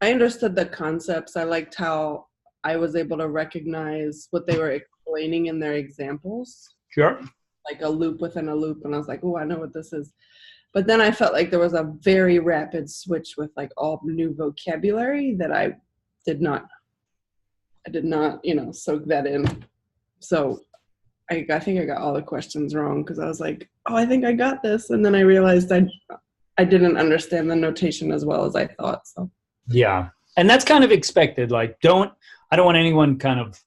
I understood the concepts. I liked how I was able to recognize what they were explaining in their examples, Sure. like a loop within a loop. And I was like, oh, I know what this is. But then I felt like there was a very rapid switch with like all new vocabulary that I did not, soak that in. So I think I got all the questions wrong because I was like, oh, I think I got this. And then I realized I didn't understand the notation as well as I thought. So Yeah. And that's kind of expected. Like, I don't want anyone kind of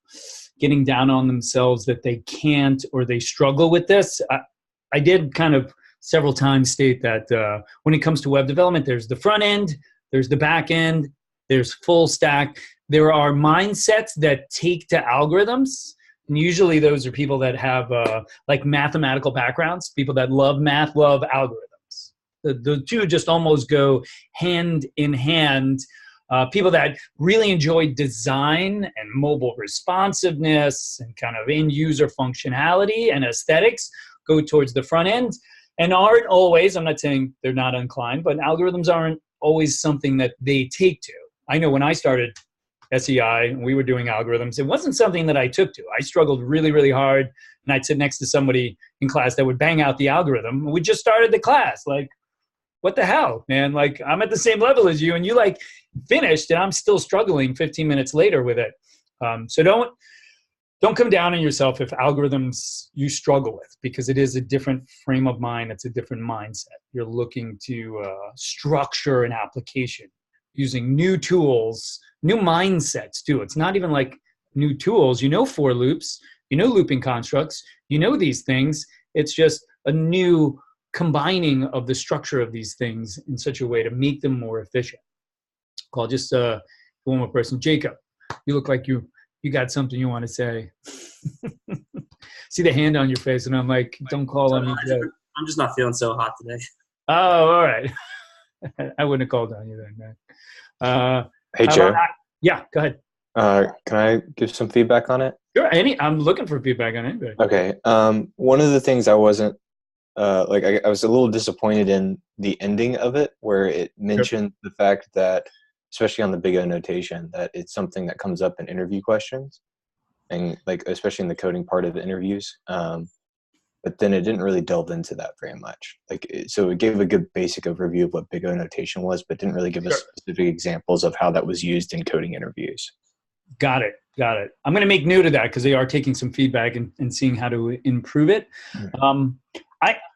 getting down on themselves that they can't or they struggle with this. I did kind of several times state that when it comes to web development, there's the front end, there's the back end, there's full stack. There are mindsets that take to algorithms. And usually those are people that have like mathematical backgrounds, people that love math, love algorithms. The two just almost go hand in hand. People that really enjoy design and mobile responsiveness and kind of end user functionality and aesthetics go towards the front end and aren't always, I'm not saying they're not inclined, but algorithms aren't always something that they take to. I know when I started SEI and we were doing algorithms, it wasn't something that I took to. I struggled really, really hard, and I'd sit next to somebody in class that would bang out the algorithm. We just started the class. Like, what the hell, man? Like, I'm at the same level as you, and you like finished, and I'm still struggling 15 minutes later with it. So don't come down on yourself if algorithms you struggle with, because it is a different frame of mind. It's a different mindset. You're looking to structure an application using new tools, new mindsets too. It's not even like new tools. You know for loops, you know looping constructs, you know these things. It's just a new combining of the structure of these things in such a way to make them more efficient. Call just one more person. Jacob, you look like you got something you want to say. See the hand on your face, and I'm like, don't call on me. I'm just not feeling so hot today. Oh, all right. I wouldn't have called on you then, man. Hey, Joe. Yeah, go ahead. Can I give some feedback on it? Sure. I'm looking for feedback on anybody. Okay. One of the things I wasn't I was a little disappointed in the ending of it, where it mentioned the fact that, especially on the Big O notation, that it's something that comes up in interview questions, and like especially in the coding part of the interviews. But then it didn't really delve into that very much. So it gave a good basic overview of what Big O notation was, but didn't really give us specific examples of how that was used in coding interviews. Got it. I'm going to make note of that because they are taking some feedback and seeing how to improve it. Mm-hmm.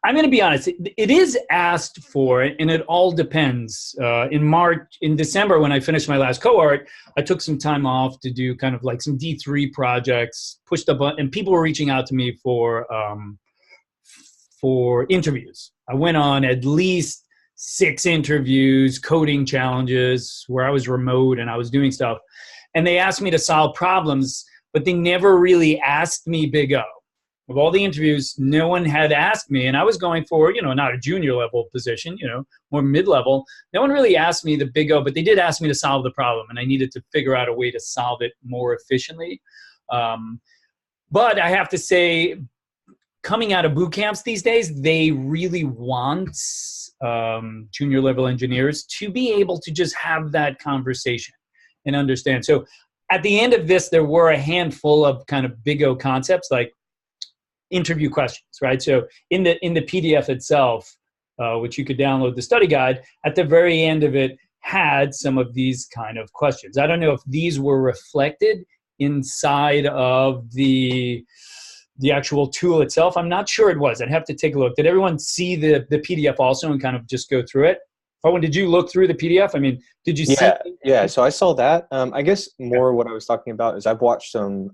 I'm going to be honest. It is asked for, and it all depends. In December, when I finished my last cohort, I took some time off to do kind of like some D3 projects, pushed up, and people were reaching out to me for interviews. I went on at least 6 interviews, coding challenges where I was remote and I was doing stuff. And they asked me to solve problems, but they never really asked me Big O. Of all the interviews, no one had asked me, and I was going for, not a junior level position, more mid-level. No one really asked me the Big O, but they did ask me to solve the problem, and I needed to figure out a way to solve it more efficiently. But I have to say, coming out of boot camps these days, they really want junior level engineers to be able to just have that conversation and understand. So at the end of this, there were a handful of kind of Big O concepts, like interview questions, right? So in the PDF itself, which you could download the study guide, at the very end of it had some of these kind of questions. I don't know if these were reflected inside of the actual tool itself. I'm not sure it was. I'd have to take a look. Did everyone see the PDF also and kind of just go through it? Owen, did you look through the PDF? I mean, did you see? Yeah. So I saw that. I guess more what I was talking about is I've watched some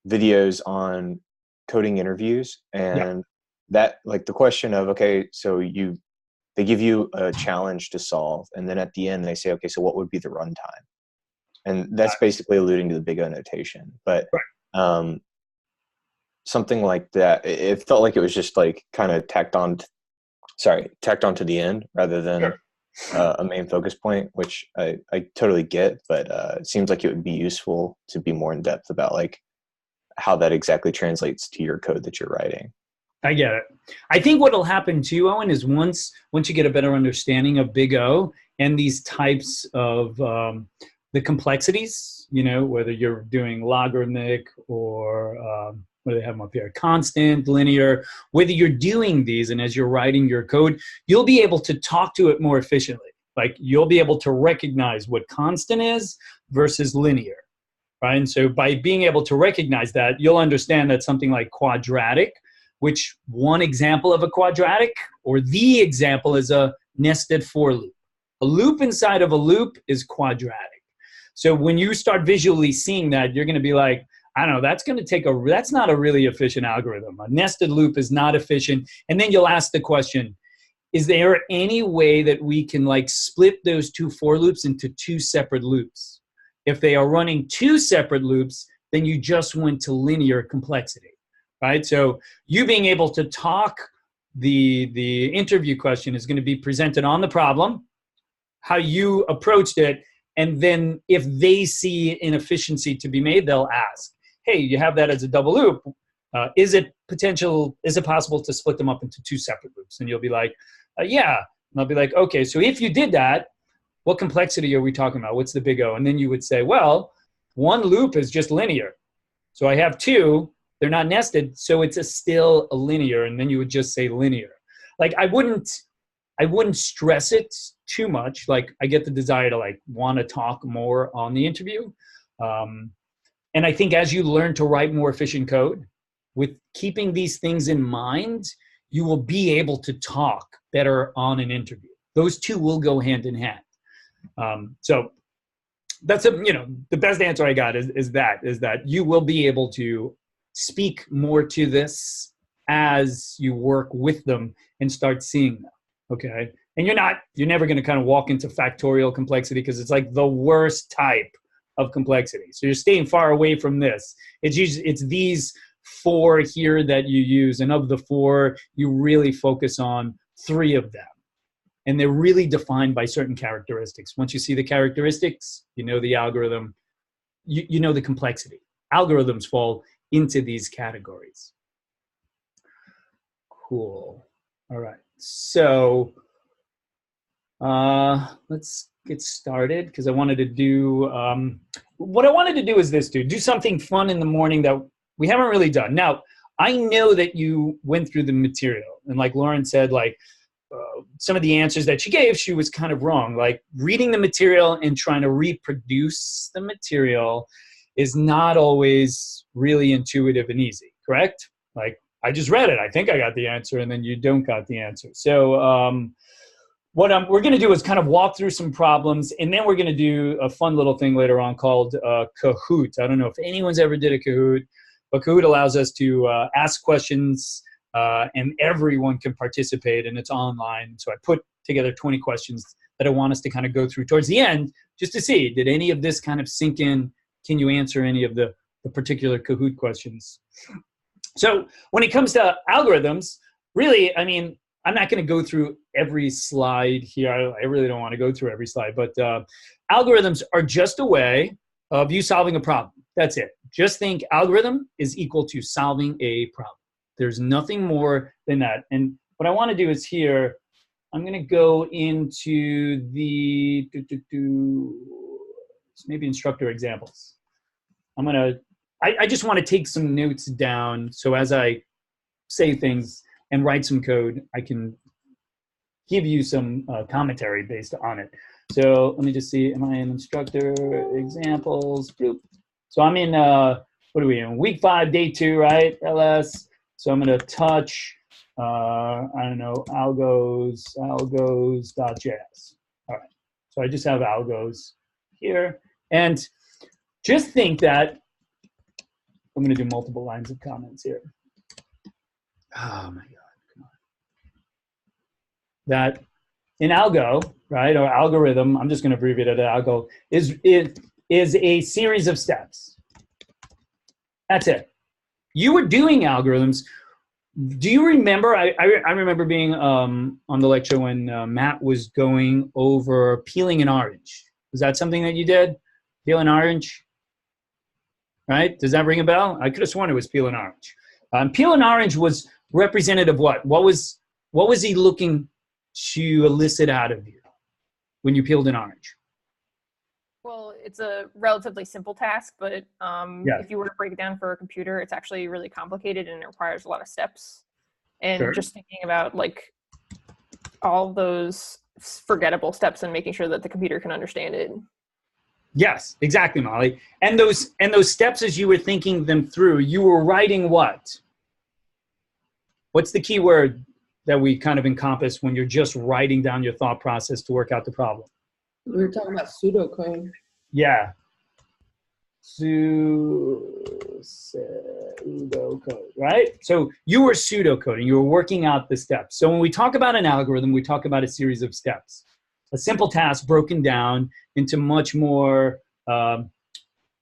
videos on coding interviews, and that, like, the question of, okay, so they give you a challenge to solve, and then at the end they say, okay, so what would be the runtime? And that's basically alluding to the Big O notation. But something like that, it felt like it was just like kind of tacked on to the end rather than a main focus point, which I totally get, but it seems like it would be useful to be more in depth about like how that exactly translates to your code that you're writing. I get it. I think what will happen too, Owen, is once you get a better understanding of Big O, and these types of the complexities, whether you're doing logarithmic or what do they have them up here? Constant, linear, whether you're doing these and as you're writing your code, you'll be able to talk to it more efficiently. Like you'll be able to recognize what constant is versus linear, right? And so by being able to recognize that, you'll understand that something like quadratic, which one example of a quadratic or the example is a nested for loop. A loop inside of a loop is quadratic. So when you start visually seeing that, you're going to be like, I don't know, that's not a really efficient algorithm. A nested loop is not efficient. And then you'll ask the question, is there any way that we can like split those two for loops into two separate loops? If they are running two separate loops, then you just went to linear complexity, right? So you being able to talk, the interview question is going to be presented on the problem, how you approached it, and then if they see inefficiency to be made, they'll ask, hey, you have that as a double loop. Is it possible to split them up into two separate loops? And you'll be like, yeah. And I'll be like, okay, so if you did that, what complexity are we talking about? What's the big O? And then you would say, well, one loop is just linear. So I have two, they're not nested, so it's still a linear. And then you would just say linear. Like I wouldn't stress it too much. Like I get the desire to like want to talk more on the interview. And I think as you learn to write more efficient code, with keeping these things in mind, you will be able to talk better on an interview. Those two will go hand in hand. So that's the best answer I got is that you will be able to speak more to this as you work with them and start seeing them. Okay. And you're never going to kind of walk into factorial complexity because it's like the worst type of complexity. So you're staying far away from this. It's these four here that you use. And of the four, you really focus on three of them. And they're really defined by certain characteristics. Once you see the characteristics, you know the algorithm, you know the complexity. Algorithms fall into these categories. Cool. All right. So let's get started because I wanted to do, what I wanted to do is this, do something fun in the morning that we haven't really done. Now, I know that you went through the material and like Lauren said, like some of the answers that she gave, she was kind of wrong. Like reading the material and trying to reproduce the material is not always really intuitive and easy, correct? Like I just read it. I think I got the answer and then you don't got the answer. So what we're going to do is kind of walk through some problems and then we're going to do a fun little thing later on called Kahoot. I don't know if anyone's ever did a Kahoot, but Kahoot allows us to ask questions and everyone can participate and it's online. So I put together 20 questions that I want us to kind of go through towards the end just to see, did any of this kind of sink in? Can you answer any of the particular Kahoot questions? So when it comes to algorithms, really, I mean, I'm not going to go through every slide here. I really don't want to go through every slide, but algorithms are just a way of you solving a problem. That's it. Just think algorithm is equal to solving a problem. There's nothing more than that. And what I want to do is here, I'm going to go into the maybe instructor examples. I just want to take some notes down. So as I say things and write some code, I can give you some commentary based on it. So let me just see, am I in instructor examples? Boop. So I'm in, what are we in? Week 5, day 2, right? LS. So I'm going to touch, I don't know, algos.js. All right. So I just have algos here. And just think that, I'm going to do multiple lines of comments here. Oh my God, come on. That in algo, right, or algorithm, I'm just going to abbreviate it to algo, is a series of steps. That's it. You were doing algorithms. Do you remember, I remember being on the lecture when Matt was going over peeling an orange. Was that something that you did? Peel an orange? Right? Does that ring a bell? I could have sworn it was peel an orange. Peel an orange was representative of what? What was he looking to elicit out of you? when you peeled an orange? Well, it's a relatively simple task, but Yeah. if you were to break it down for a computer, it's actually really complicated and it requires a lot of steps. And Sure. just thinking about like all those forgettable steps and making sure that the computer can understand it. Yes, exactly, Molly. And those steps, as you were thinking them through, you were writing what? What's the key word that we kind of encompass when you're just writing down your thought process to work out the problem? We were talking about pseudocode. Yeah. Pseudocode, right? So you were pseudocoding, you were working out the steps. So when we talk about an algorithm, we talk about a series of steps. A simple task broken down into much more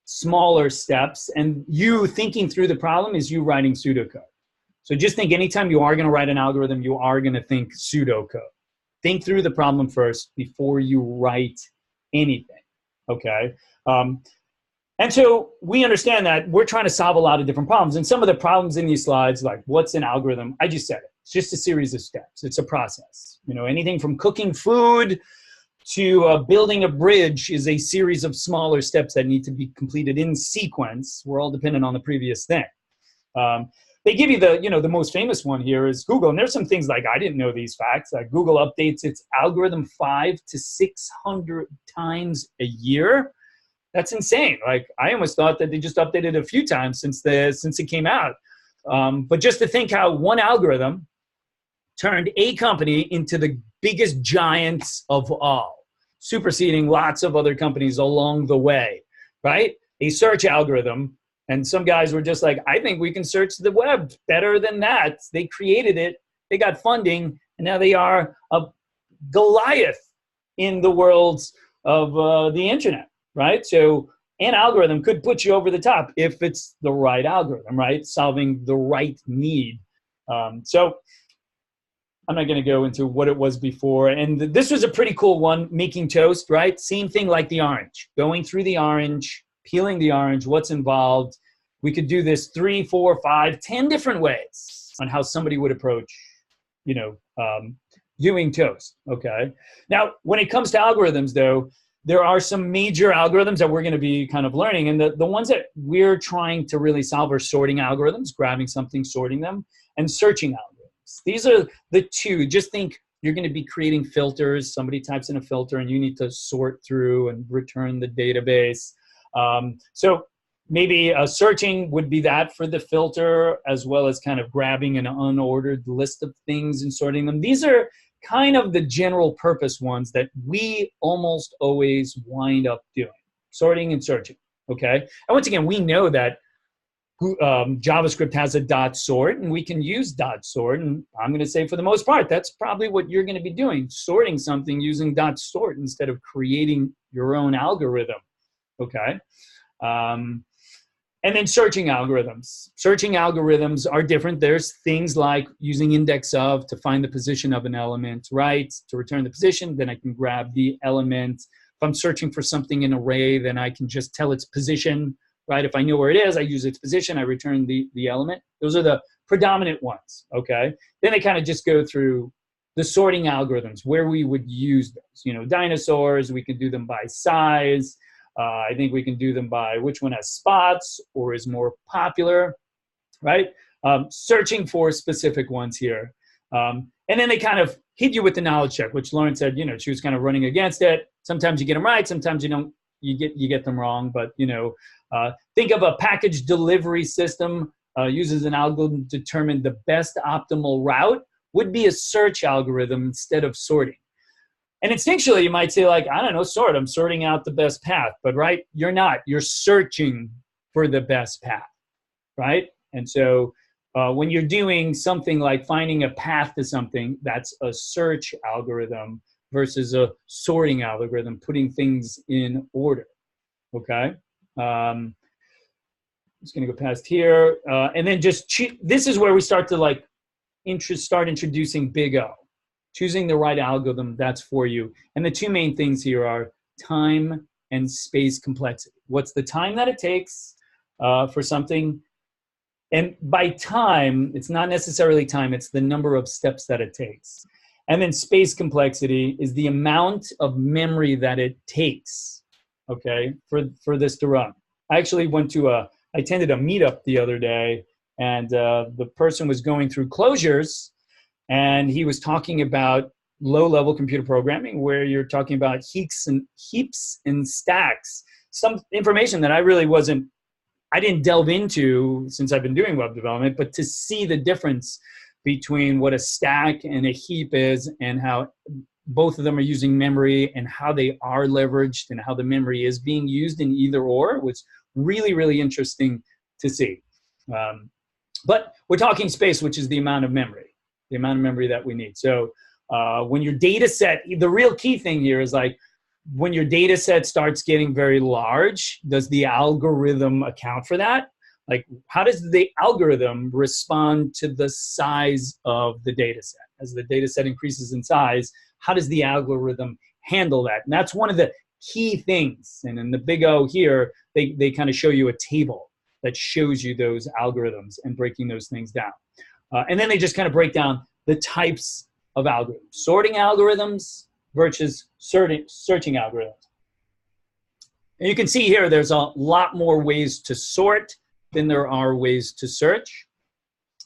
smaller steps, and you thinking through the problem is you writing pseudocode. So just think anytime you are going to write an algorithm, you are going to think pseudocode. Think through the problem first before you write anything, okay? And so we understand that we're trying to solve a lot of different problems. And some of the problems in these slides, like what's an algorithm? I just said it. It's just a series of steps. It's a process. You know, anything from cooking food to building a bridge is a series of smaller steps that need to be completed in sequence. We're all dependent on the previous thing. They give you the most famous one here is Google. And there's some things like, I didn't know these facts. Google updates its algorithm 500 to 600 times a year. That's insane. Like, I almost thought that they just updated a few times since it came out. But just to think how one algorithm turned a company into the biggest giants of all, superseding lots of other companies along the way, right? A search algorithm. And some guys were just like, I think we can search the web better than that. They created it. They got funding. And now they are a Goliath in the world of the internet, right? So an algorithm could put you over the top if it's the right algorithm, right? Solving the right need. So I'm not going to go into what it was before. And this was a pretty cool one, making toast, right? Same thing like the orange. Going through the orange, peeling the orange, what's involved. We could do this 3, 4, 5, 10 different ways on how somebody would approach, doing toast, okay? Now, when it comes to algorithms, though, there are some major algorithms that we're going to be kind of learning. And the ones that we're trying to really solve are sorting algorithms, grabbing something, sorting them, and searching algorithms. These are the two. Just think you're going to be creating filters. Somebody types in a filter, and you need to sort through and return the database. So maybe searching would be that for the filter, as well as kind of grabbing an unordered list of things and sorting them. These are kind of the general purpose ones that we almost always wind up doing, sorting and searching, okay? And once again, we know that JavaScript has a dot sort, and we can use dot sort, and I'm going to say for the most part, that's probably what you're going to be doing, sorting something using dot sort instead of creating your own algorithm, okay? And then searching algorithms. Searching algorithms are different. There's things like using index of to find the position of an element, right? To return the position, then I can grab the element. If I'm searching for something in an array, then I can just tell its position, right? If I know where it is, I use its position, I return the element. Those are the predominant ones, okay? Then they kind of just go through the sorting algorithms, where we would use those. Dinosaurs, we can do them by size. I think we can do them by which one has spots or is more popular, right? Searching for specific ones here. And then they kind of hit you with the knowledge check, which Lauren said, she was kind of running against it. Sometimes you get them right, sometimes you don't. You get them wrong. But think of a package delivery system uses an algorithm to determine the best optimal route. Would be a search algorithm instead of sorting. And instinctually, you might say, like, I don't know, sort. I'm sorting out the best path. But, right, you're not. You're searching for the best path, right? And so when you're doing something like finding a path to something, that's a search algorithm versus a sorting algorithm, putting things in order, okay? I'm just going to go past here. And then this is where we start to, start introducing big O. Choosing the right algorithm, that's for you. And the two main things here are time and space complexity. What's the time that it takes for something? And by time, it's not necessarily time, it's the number of steps that it takes. And then space complexity is the amount of memory that it takes, okay, for this to run. I actually I attended a meetup the other day, and the person was going through closures, and he was talking about low-level computer programming, where you're talking about heaps and stacks, some information that I didn't delve into since I've been doing web development, but to see the difference between what a stack and a heap is, and how both of them are using memory, and how they are leveraged, and how the memory is being used in either or, was really, really interesting to see. But we're talking space, which is the amount of memory that we need. So when your data set, the real key thing here is like, when your data set starts getting very large, does the algorithm account for that? Like, how does the algorithm respond to the size of the data set? As the data set increases in size, how does the algorithm handle that? And that's one of the key things. And in the big O here, they kind of show you a table that shows you those algorithms and breaking those things down. And then they just kind of break down the types of algorithms: sorting algorithms versus searching algorithms. And you can see here, there's a lot more ways to sort than there are ways to search,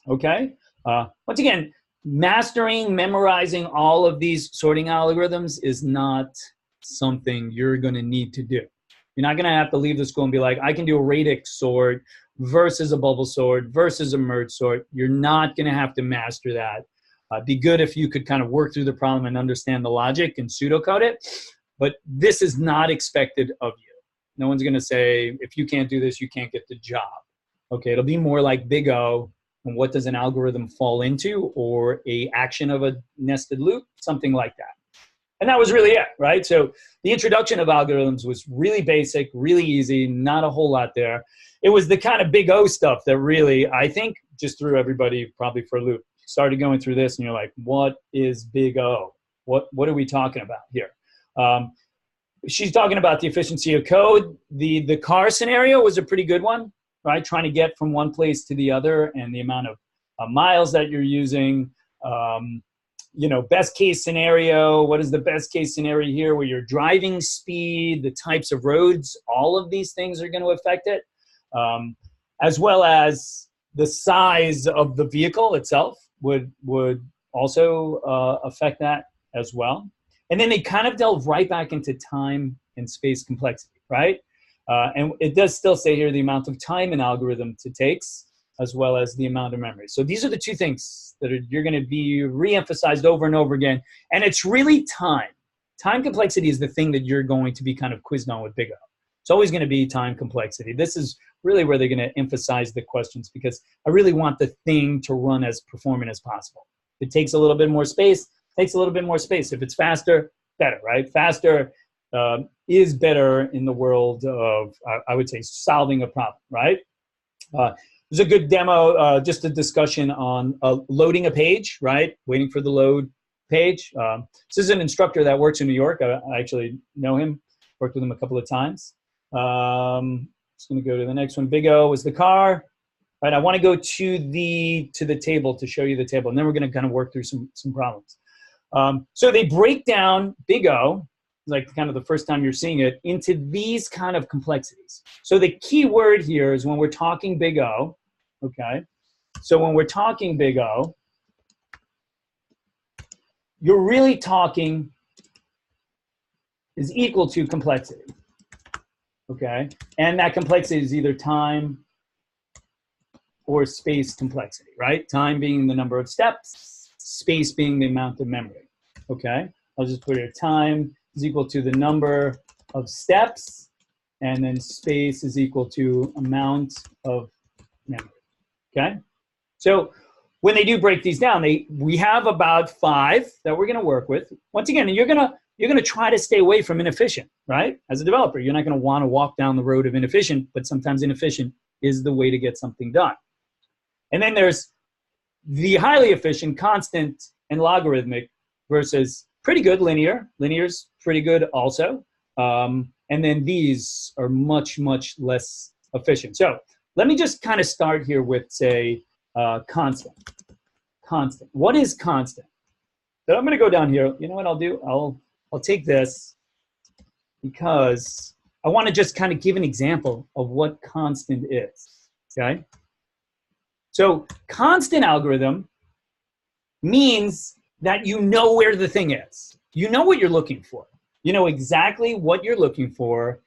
okay? Once again, memorizing all of these sorting algorithms is not something you're gonna need to do. You're not gonna have to leave the school and be like, I can do a radix sort versus a bubble sort versus a merge sort. You're not gonna have to master that. Be good if you could kind of work through the problem and understand the logic and pseudocode it, but this is not expected of you. No one's gonna say, if you can't do this, you can't get the job. Okay, it'll be more like Big O, and what does an algorithm fall into, or a action of a nested loop, something like that. And that was really it, right? So the introduction of algorithms was really basic, really easy, not a whole lot there. It was the kind of Big O stuff that really, I think, just threw everybody probably for a loop. Started going through this and you're like, what is Big O? What are we talking about here? She's talking about the efficiency of code. The car scenario was a pretty good one, right? Trying to get from one place to the other, and the amount of miles that you're using. Best case scenario, what is the best case scenario here, where your driving speed, the types of roads, all of these things are going to affect it, as well as the size of the vehicle itself would also affect that as well. And then they kind of delve right back into time and space complexity, right? And it does still say here the amount of time an algorithm takes, as well as the amount of memory. So these are the two things that you're going to be re-emphasized over and over again. And it's really time. Time complexity is the thing that you're going to be kind of quizzed on with Big O. It's always going to be time complexity. This is really where they're going to emphasize the questions, because I really want the thing to run as performant as possible. If it takes a little bit more space, takes a little bit more space. If it's faster, better, right? Faster is better in the world of, I would say, solving a problem, right? There's a good demo, just a discussion on loading a page, right? Waiting for the load page. This is an instructor that works in New York. I actually know him, worked with him a couple of times. Just going to go to the next one. Big O is the car. Right, I want to go to the table to show you the table, and then we're going to kind of work through some problems. So they break down Big O, like kind of the first time you're seeing it, into these kind of complexities. So the key word here is when we're talking Big O, okay? So when we're talking Big O, you're really talking is equal to complexity, okay? And that complexity is either time or space complexity, right? Time being the number of steps, space being the amount of memory, okay? I'll just put here, time is equal to the number of steps, and then space is equal to amount of memory, okay? So when they do break these down, we have about 5 that we're gonna work with. Once again, you're gonna try to stay away from inefficient, right? As a developer, you're not gonna wanna walk down the road of inefficient, but sometimes inefficient is the way to get something done. And then there's the highly efficient, constant, and logarithmic versus pretty good linear. Linear's pretty good also. And then these are much, much less efficient. So let me just kind of start here with, say, constant. Constant. What is constant? So I'm going to go down here. You know what I'll do? I'll take this because I want to just kind of give an example of what constant is. Okay. So constant algorithm means that you know where the thing is. You know what you're looking for. You know exactly what you're looking for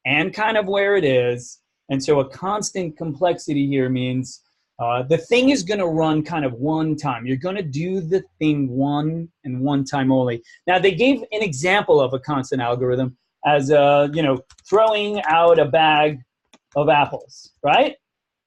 and kind of where it is. And so a constant complexity here means the thing is going to run kind of one time. You're going to do the thing one and one time only. Now, they gave an example of a constant algorithm as, throwing out a bag of apples, right?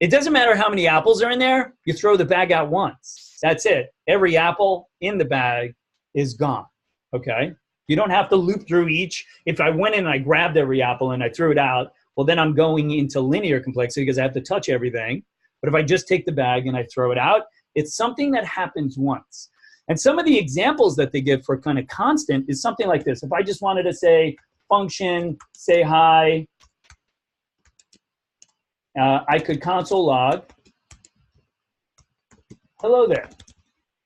It doesn't matter how many apples are in there. You throw the bag out once. That's it. Every apple in the bag is gone, okay? You don't have to loop through each. If I went in and I grabbed every apple and I threw it out, well, then I'm going into linear complexity because I have to touch everything. But if I just take the bag and I throw it out, it's something that happens once. And some of the examples that they give for kind of constant is something like this. If I just wanted to say function, say hi, I could console log, hello there.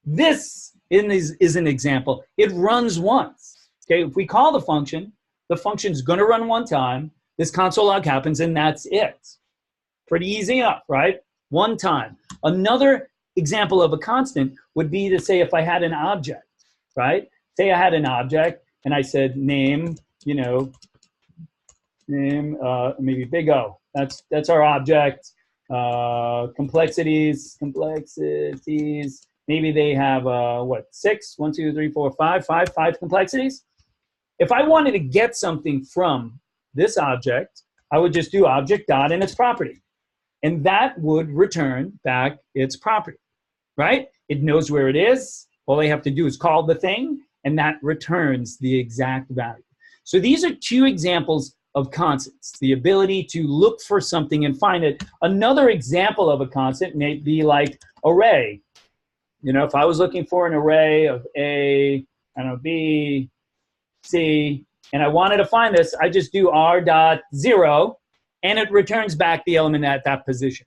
This is an example. It runs once. Okay, if we call the function's going to run one time. This console log happens, and that's it. Pretty easy enough, right? One time. Another example of a constant would be to say if I had an object, right? Say I had an object, and I said name, maybe big O. That's our object. Complexities. Maybe they have, 6? 1, 2, 3, 4, 5 complexities. If I wanted to get something from this object, I would just do object dot and its property. And that would return back its property, right? It knows where it is. All I have to do is call the thing, and that returns the exact value. So these are two examples of constants, the ability to look for something and find it. Another example of a constant may be like array. If I was looking for an array of A, B, C, and I wanted to find this, I just do r.0, and it returns back the element at that position.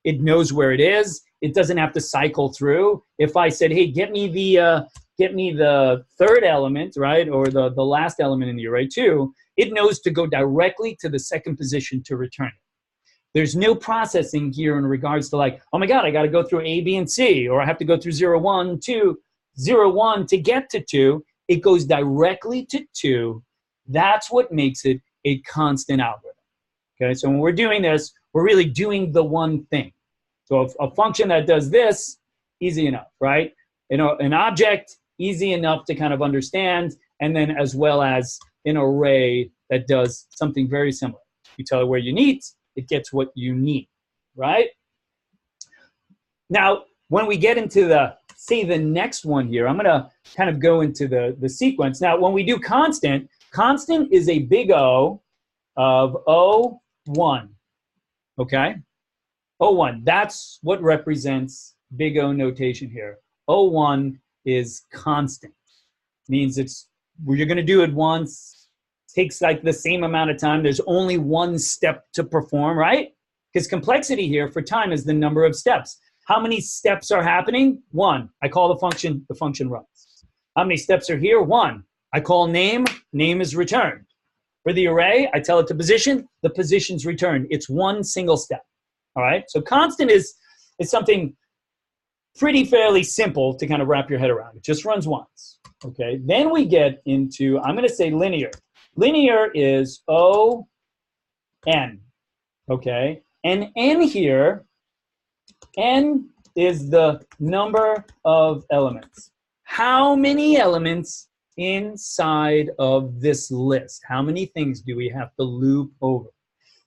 It knows where it is. It doesn't have to cycle through. If I said, hey, get me the third element, right, or the last element in the array too, it knows to go directly to the second position to return it. There's no processing here in regards to like, oh my God, I got to go through A, B, and C, or I have to go through 0, 1, 2, 0, 1 to get to 2. It goes directly to 2. That's what makes it a constant algorithm. Okay, so when we're doing this, we're really doing the one thing. So if a function that does this, easy enough, right? An object, easy enough to kind of understand, and then as well as an array that does something very similar. You tell it where you need, it gets what you need, right? Now, when we get into the next one here, I'm going to kind of go into the sequence. Now, when we do constant is a big O of O1, okay? O1, that's what represents big O notation here. O1 is constant. Means you're going to do it once, takes like the same amount of time. There's only one step to perform, right? Because complexity here for time is the number of steps. How many steps are happening? 1. I call the function runs. How many steps are here? 1. I call name is returned. For the array, I tell it to position, the position's returned. It's one single step, all right? So constant is something pretty fairly simple to kind of wrap your head around. It just runs once, okay? Then we get into, I'm going to say linear. Linear is O-N, okay? And N here, N is the number of elements. How many elements inside of this list? How many things do we have to loop over?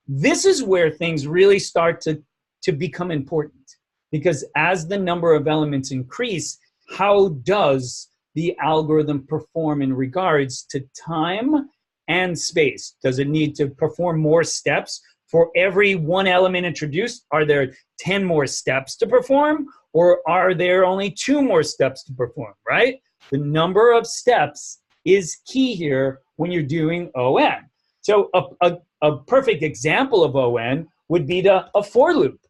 This is where things really start to become important, because as the number of elements increase, how does the algorithm perform in regards to time and space? Does it need to perform more steps? For every one element introduced, are there 10 more steps to perform, or are there only 2 more steps to perform, right? The number of steps is key here when you're doing ON. So a perfect example of ON would be a for loop.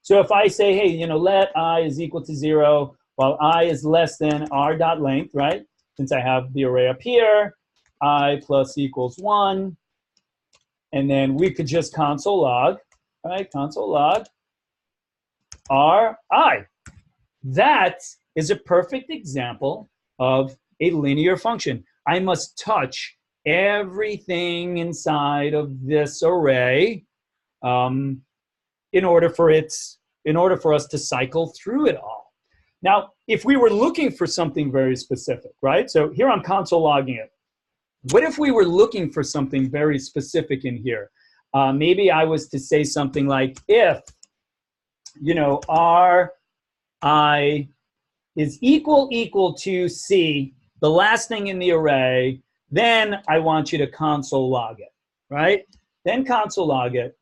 So if I say, hey, let I is equal to 0 while I is less than r dot length, right? since I have the array up here, I plus equals 1. And then we could just console log, right? Console log Ri. That is a perfect example of a linear function. I must touch everything inside of this array in order for us to cycle through it all. Now, if we were looking for something very specific, right? So here I'm console logging it. What if we were looking for something very specific in here? Maybe I was to say something like, if, Ri is equal to C, the last thing in the array, then I want you to console log it, right? Then console log it,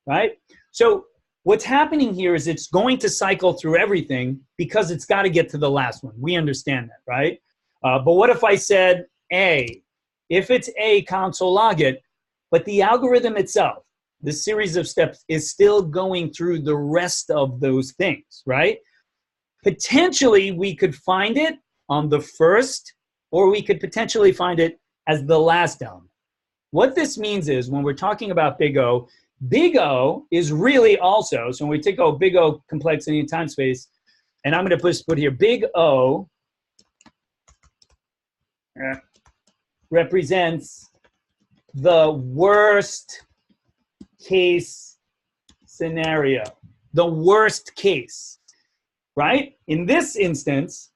right? So what's happening here is it's going to cycle through everything because it's got to get to the last one. We understand that, right? But what if I said A? If it's A, console log it, but the algorithm itself, the series of steps, is still going through the rest of those things, right? Potentially, we could find it on the first, or we could potentially find it as the last element. What this means is when we're talking about big O is really also, so when we take big O complexity and time space, and I'm going to put here big O represents the worst case scenario. The worst case, right? In this instance,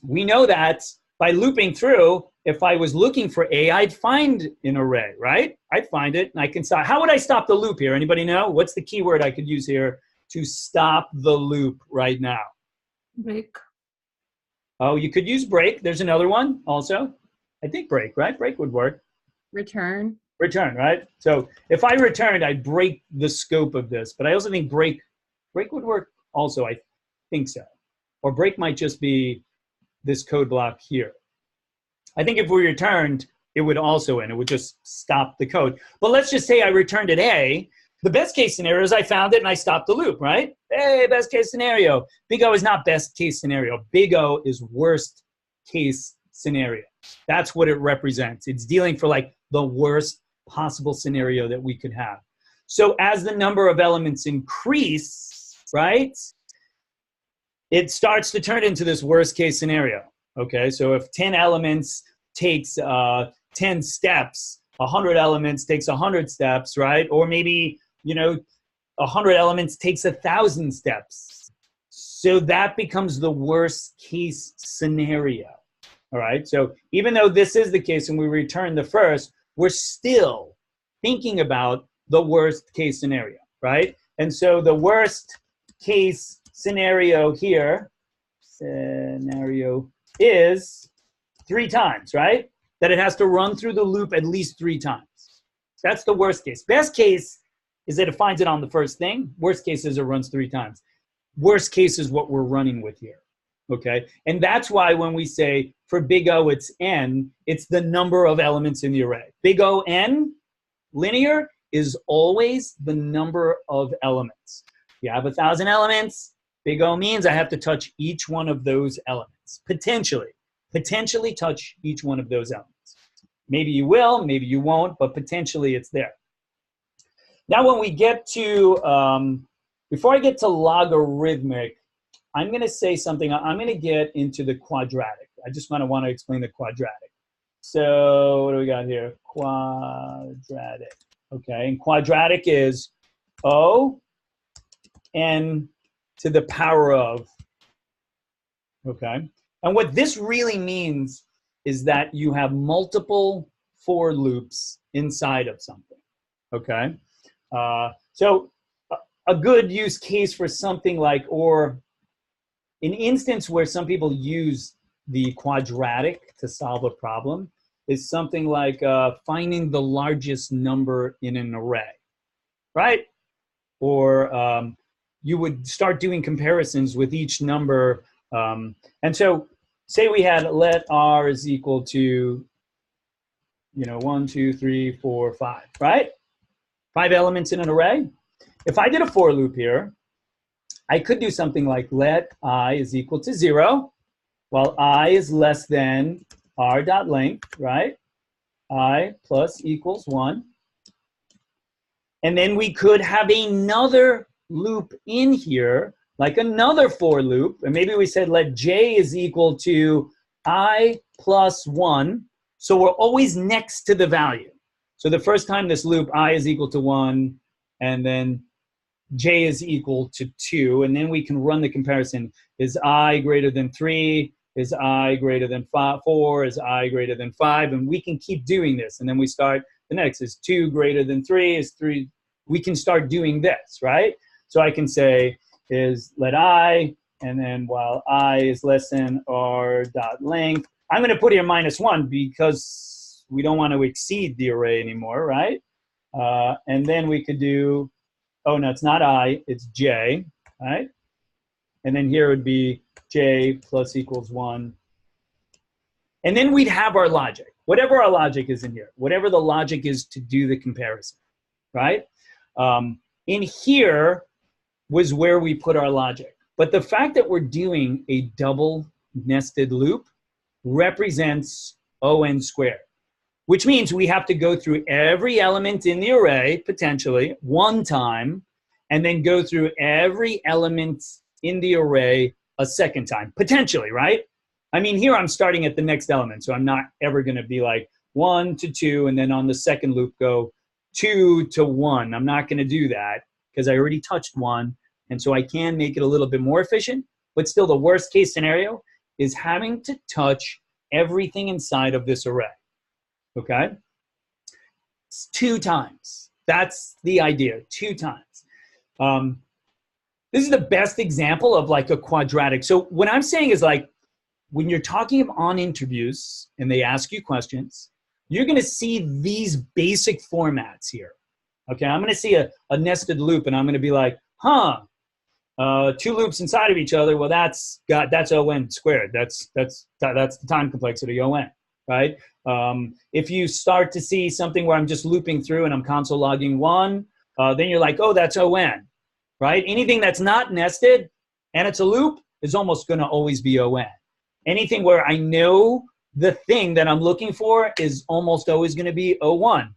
we know that by looping through, if I was looking for A, I'd find an array, right? I'd find it, and I can stop. How would I stop the loop here? Anybody know? What's the keyword I could use here to stop the loop right now? Break. Oh, you could use break. There's another one also. I think break, right? Break would work. Return. Return, right? So if I returned, I'd break the scope of this. But I also think break would work also. I think so. Or break might just be this code block here. I think if we returned, it would also end. It would just stop the code. But let's just say I returned at A. The best case scenario is I found it and I stopped the loop, right? Hey, best case scenario. Big O is not best case scenario. Big O is worst case scenario. That's what it represents. It's dealing for like the worst possible scenario that we could have. So as the number of elements increase, right, it starts to turn into this worst case scenario. Okay, so if 10 elements takes 10 steps, 100 elements takes 100 steps, right? Or maybe, 100 elements takes 1,000 steps. So that becomes the worst case scenario. All right, so even though this is the case and we return the first, we're still thinking about the worst case scenario, right? And so the worst case scenario here, is 3 times, right? That it has to run through the loop at least 3 times. That's the worst case. Best case is that it finds it on the first thing. Worst case is it runs 3 times. Worst case is what we're running with here, okay? And that's why when we say for big O it's n, it's the number of elements in the array. Big O n, linear, is always the number of elements. You have 1,000 elements. Big O means I have to touch each one of those elements, potentially touch each one of those elements. Maybe you will, maybe you won't, but potentially it's there. Now when we get to, before I get to logarithmic, I'm going to say something. I'm going to get into the quadratic. I just want to explain the quadratic. So what do we got here? Quadratic. Okay, and quadratic is O n to the power of. Okay, and what this really means is that you have multiple for loops inside of something. Okay, so a good use case for something like, or an instance where some people use the quadratic to solve a problem is something like finding the largest number in an array, right? Or you would start doing comparisons with each number. And so say we had let R is equal to, 1, 2, 3, 4, 5, right? 5 elements in an array. If I did a for loop here, I could do something like let I is equal to 0. while I is less than r dot length, right? I plus equals 1. And then we could have another loop in here, like another for loop. And maybe we said let j is equal to I plus 1. So we're always next to the value. So the first time this loop, I is equal to 1, and then j is equal to 2. And then we can run the comparison. Is I greater than 3? Is I greater than 4? Is I greater than 5? And we can keep doing this. And then we start the next. Is 2 greater than 3? Is 3? We can start doing this, right? So I can say is let I, and then while I is less than r dot length, I'm going to put here -1 because we don't want to exceed the array anymore, right? And then we could do, oh no, it's not I, it's j, right? And then here would be j plus equals 1. And then we'd have our logic, whatever our logic is in here, whatever the logic is to do the comparison, right? In here was where we put our logic. But the fact that we're doing a double nested loop represents O(n) squared, which means we have to go through every element in the array, potentially, one time, and then go through every element in the array a second time, potentially, right? I mean, here I'm starting at the next element, so I'm not ever going to be like 1 to 2, and then on the second loop go 2 to 1. I'm not going to do that because I already touched 1, and so I can make it a little bit more efficient, but still the worst case scenario is having to touch everything inside of this array, okay? It's 2 times. That's the idea, 2 times. This is the best example of like a quadratic. So what I'm saying is like, when you're talking on interviews and they ask you questions, you're going to see these basic formats here. Okay, I'm going to see a nested loop, and I'm going to be like, 2 loops inside of each other. Well, that's O(n) squared. That's the time complexity O(n), right? If you start to see something where I'm just looping through and I'm console logging 1, then you're like, oh, that's O(n), right? Anything that's not nested and it's a loop is almost going to always be O(n). Anything where I know the thing that I'm looking for is almost always going to be O(1),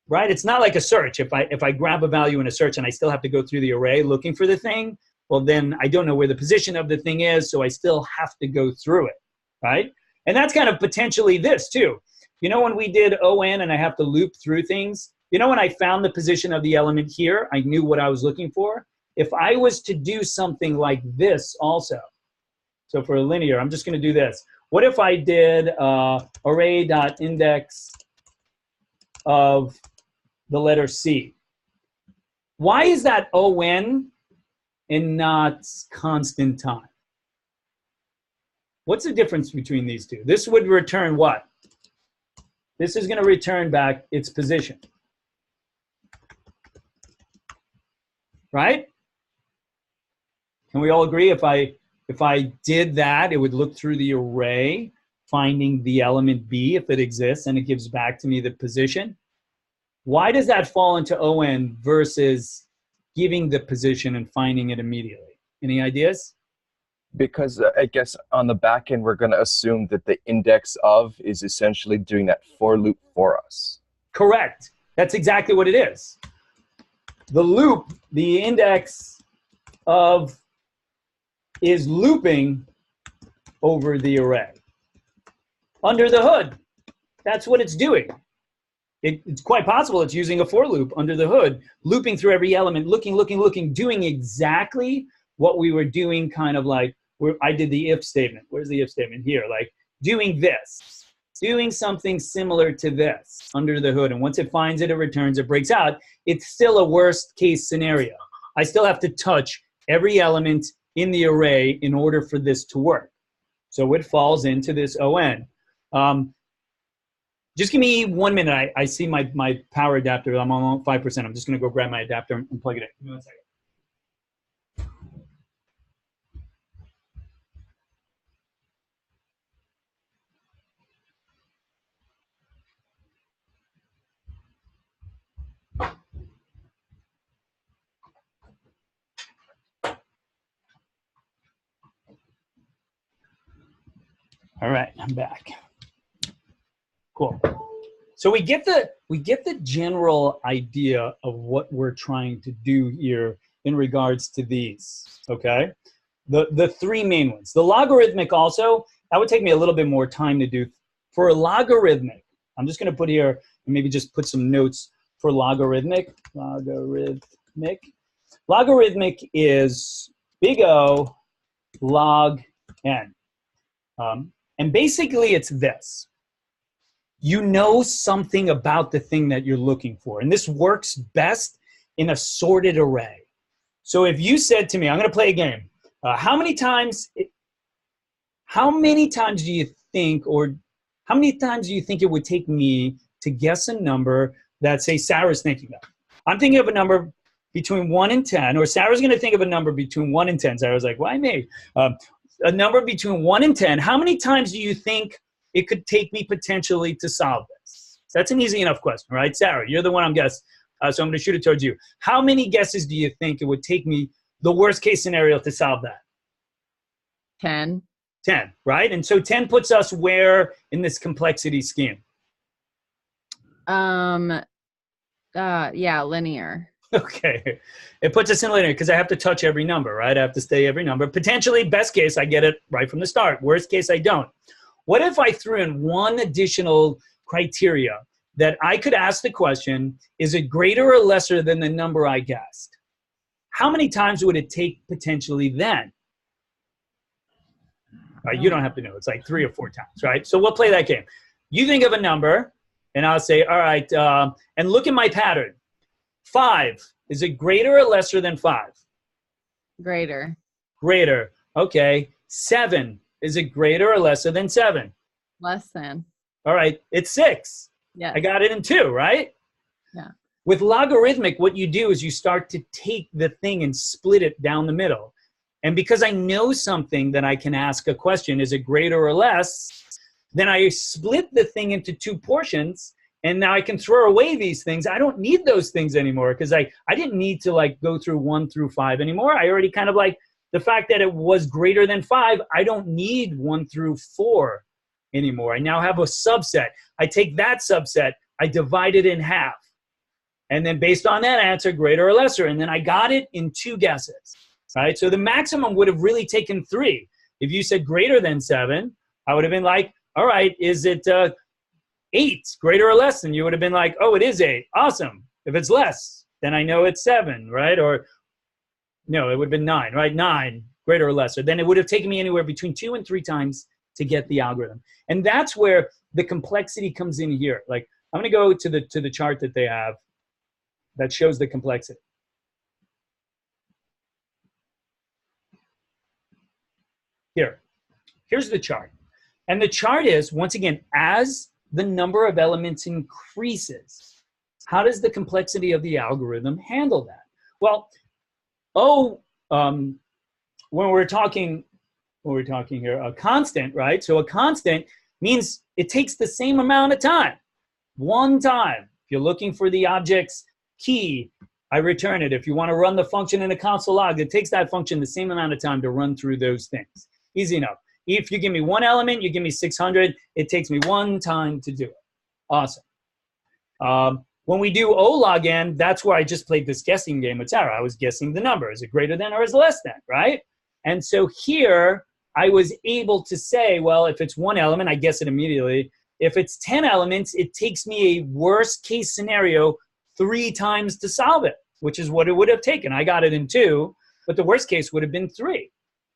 right? It's not like a search. If I grab a value in a search and I still have to go through the array looking for the thing, well, then I don't know where the position of the thing is, so I still have to go through it, right? And that's kind of potentially this too. You know, when we did O(n) and I have to loop through things, you know, when I found the position of the element here, I knew what I was looking for. If I was to do something like this also, so for a linear, I'm just going to do this. What if I did array.index of the letter C? Why is that O(n) and not constant time? What's the difference between these two? This would return what? This is going to return back its position. Right? Can we all agree if I did that, it would look through the array, finding the element B if it exists, and it gives back to me the position? Why does that fall into O(n) versus giving the position and finding it immediately? Any ideas? Because I guess on the back end, we're going to assume that the index of is essentially doing that for loop for us. Correct. That's exactly what it is. The loop, the index of, is looping over the array. Under the hood, that's what it's doing. It's quite possible it's using a for loop under the hood, looping through every element, looking, doing exactly what we were doing, kind of like where I did the if statement. Where's the if statement? Here, like doing this, doing something similar to this under the hood. And once it finds it, it returns, it breaks out. It's still a worst case scenario. I still have to touch every element in the array in order for this to work. So it falls into this O(n). Just give me 1 minute. I see my power adapter. I'm on 5%. I'm just going to go grab my adapter and plug it in. Give me 1 second. All right, I'm back. Cool. So we get the general idea of what we're trying to do here in regards to these, okay? The three main ones. The logarithmic also, that would take me a little bit more time to do. For a logarithmic, I'm just going to put here and maybe just put some notes for logarithmic. Logarithmic is big O log n. And basically it's this. You know something about the thing that you're looking for. And this works best in a sorted array. So if you said to me, I'm going to play a game. How many times do you think it would take me to guess a number that, say, Sarah's thinking of? I'm thinking of a number between 1 and 10, or Sarah's going to think of a number between 1 and 10. Sarah's like, why me? A number between 1 and 10. How many times do you think it could take me potentially to solve this? So that's an easy enough question, right? Sarah, you're the one I'm guessing, so I'm going to shoot it towards you. How many guesses do you think it would take me, the worst case scenario, to solve that? 10. 10, right? And so 10 puts us where in this complexity scheme? Yeah, linear. Okay. It puts us in linear because I have to touch every number, right? I have to stay every number. Potentially, best case, I get it right from the start. Worst case, I don't. What if I threw in one additional criteria that I could ask the question, is it greater or lesser than the number I guessed? How many times would it take potentially then? You don't have to know. It's like 3 or 4 times, right? So we'll play that game. You think of a number, and I'll say, all right, and look at my pattern. 5, is it greater or lesser than 5? Greater. Greater. Okay. 7, is it greater or lesser than 7? Less than. All right. It's 6. Yeah. I got it in 2, right? Yeah. With logarithmic, what you do is you start to take the thing and split it down the middle. And because I know something that I can ask a question, is it greater or less? Then I split the thing into 2 portions, and now I can throw away these things. I don't need those things anymore because I didn't need to like go through 1 through 5 anymore. I already kind of like the fact that it was greater than 5. I don't need 1 through 4 anymore. I now have a subset. I take that subset, I divide it in half. And then based on that, I answer greater or lesser. And then I got it in 2 guesses, right? So the maximum would have really taken 3. If you said greater than 7, I would have been like, all right, is it 8, greater or less? And you would have been like, oh, it is 8. Awesome. If it's less, then I know it's 7, right? Or no, it would have been 9, right? 9, greater or lesser. Then it would have taken me anywhere between 2 and 3 times to get the algorithm. And that's where the complexity comes in here. Like, I'm going to go to the chart that they have that shows the complexity. Here's the chart. And the chart is, once again, as the number of elements increases, how does the complexity of the algorithm handle that? Well, when we're talking here, a constant, right? So a constant means it takes the same amount of time. One time. If you're looking for the object's key, I return it. If you want to run the function in a console log, it takes that function the same amount of time to run through those things. Easy enough. If you give me 1 element, you give me 600, it takes me 1 time to do it. Awesome. When we do O log n, that's where I just played this guessing game with Sarah. I was guessing the number. Is it greater than or is it less than, right? And so here, I was able to say, well, if it's 1 element, I guess it immediately. If it's 10 elements, it takes me a worst case scenario 3 times to solve it, which is what it would have taken. I got it in 2, but the worst case would have been 3.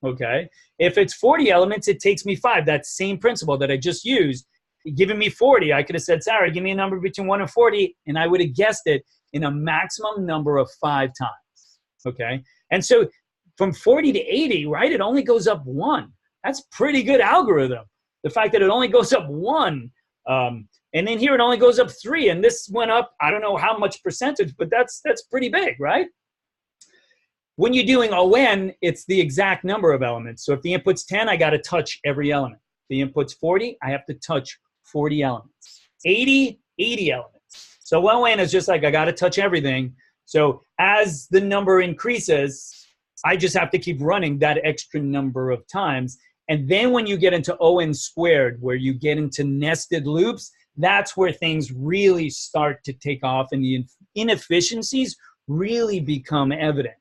Okay. If it's 40 elements, it takes me 5. That same principle that I just used, giving me 40, I could have said, Sarah, give me a number between 1 and 40, and I would have guessed it in a maximum number of 5 times. Okay. And so from 40 to 80, right, it only goes up 1. That's pretty good algorithm. The fact that it only goes up 1, and then here it only goes up 3, and this went up, I don't know how much percentage, but that's pretty big, right? When you're doing ON, it's the exact number of elements. So if the input's 10, I got to touch every element. The input's 40, I have to touch 40 elements. 80 elements. So ON is just like I got to touch everything. So as the number increases, I just have to keep running that extra number of times. And then when you get into O(n) squared, where you get into nested loops, that's where things really start to take off and the inefficiencies really become evident,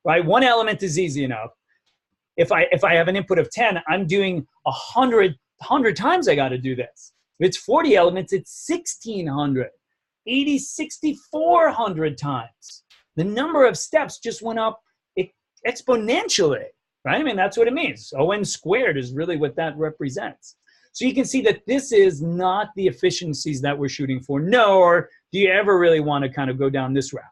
right? One element is easy enough. If I have an input of 10, I'm doing 100 times I got to do this. If it's 40 elements, it's 1,600, 80, 6,400 times. The number of steps just went up exponentially, right? I mean, that's what it means. O(n) squared is really what that represents. So you can see that this is not the efficiencies that we're shooting for, nor do you ever really want to kind of go down this route,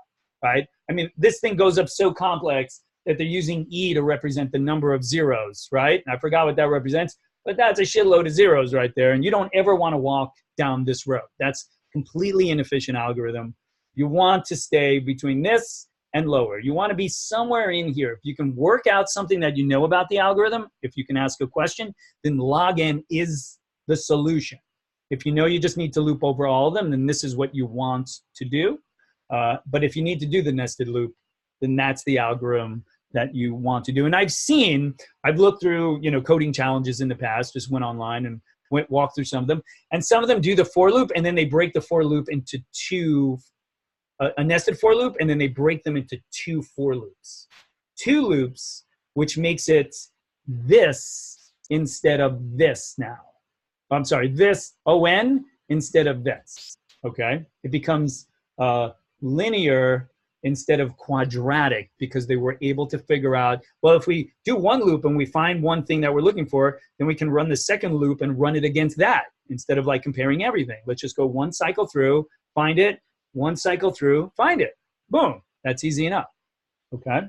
right? I mean, this thing goes up so complex that they're using E to represent the number of zeros, right? And I forgot what that represents, but that's a shitload of zeros right there, and you don't ever want to walk down this road. That's completely inefficient algorithm. You want to stay between this and lower. You want to be somewhere in here. If you can work out something that you know about the algorithm, if you can ask a question, then log n is the solution. If you know you just need to loop over all of them, then this is what you want to do. But if you need to do the nested loop, then that's the algorithm that you want to do. And I've looked through, coding challenges in the past, just went online and walked through some of them. And some of them do the for loop, and then they break the for loop into a nested for loop, and then they break them into 2 for loops. 2 loops, which makes it this instead of this now. I'm sorry, this O(n) instead of this, okay? It becomes linear instead of quadratic because they were able to figure out, well, if we do one loop and we find one thing that we're looking for, then we can run the second loop and run it against that instead of like comparing everything. Let's just go one cycle through, find it, one cycle through, find it. Boom. That's easy enough. Okay?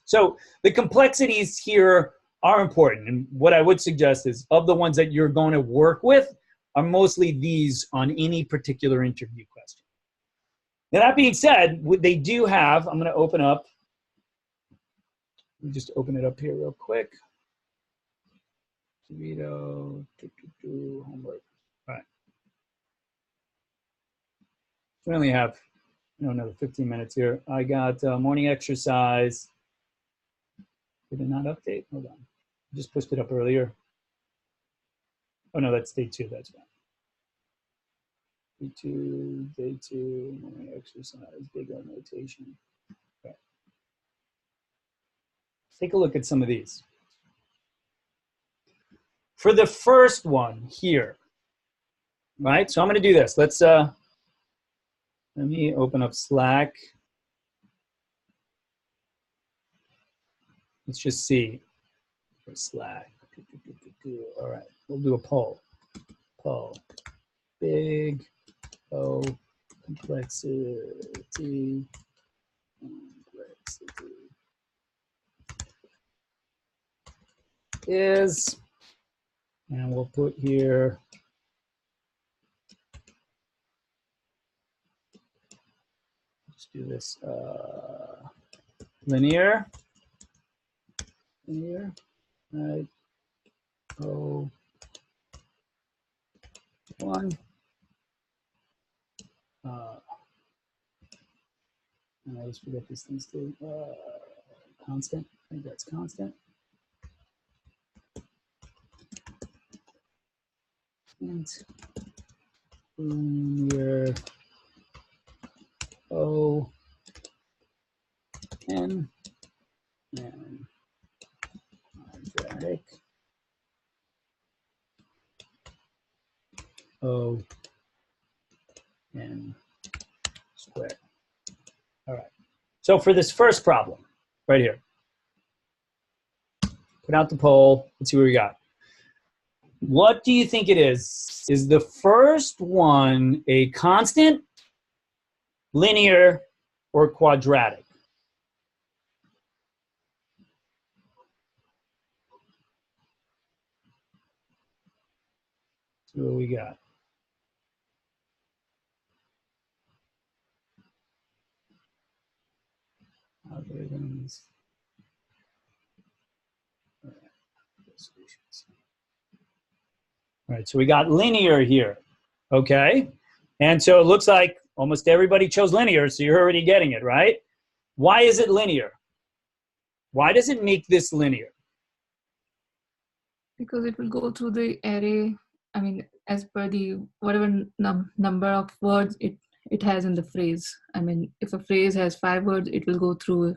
So the complexities here are important. And what I would suggest is of the ones that you're going to work with are mostly these on any particular interview question. Now, that being said, they do have, I'm going to open up, let me just open it up here real quick. Homework. All right. We only have another 15 minutes here. I got morning exercise. Did it not update? Hold on. I just pushed it up earlier. Oh, no, that's day 2. That's fine. Day two, morning exercise, big O notation. Okay. Let's take a look at some of these. For the first one here, right? So I'm going to do this. Let me open up Slack. Let's just see for Slack. All right, we'll do a poll. Big O complexity. Is, and we'll put here let's do this linear, right? O 1. I always forget these things too. Constant. I think that's constant. And linear O n and quadratic O n squared. All right. So for this first problem, right here, put out the poll. Let's see what we got. What do you think it is? Is the first one a constant, linear, or quadratic? See what we got. Algorithms. All right. Solutions. All right, so we got linear here, okay? And so it looks like almost everybody chose linear, so you're already getting it, right? Why is it linear? Why does it make this linear? Because it will go through the array. I mean, as per the whatever number of words it has in the phrase. I mean, if a phrase has 5 words, it will go through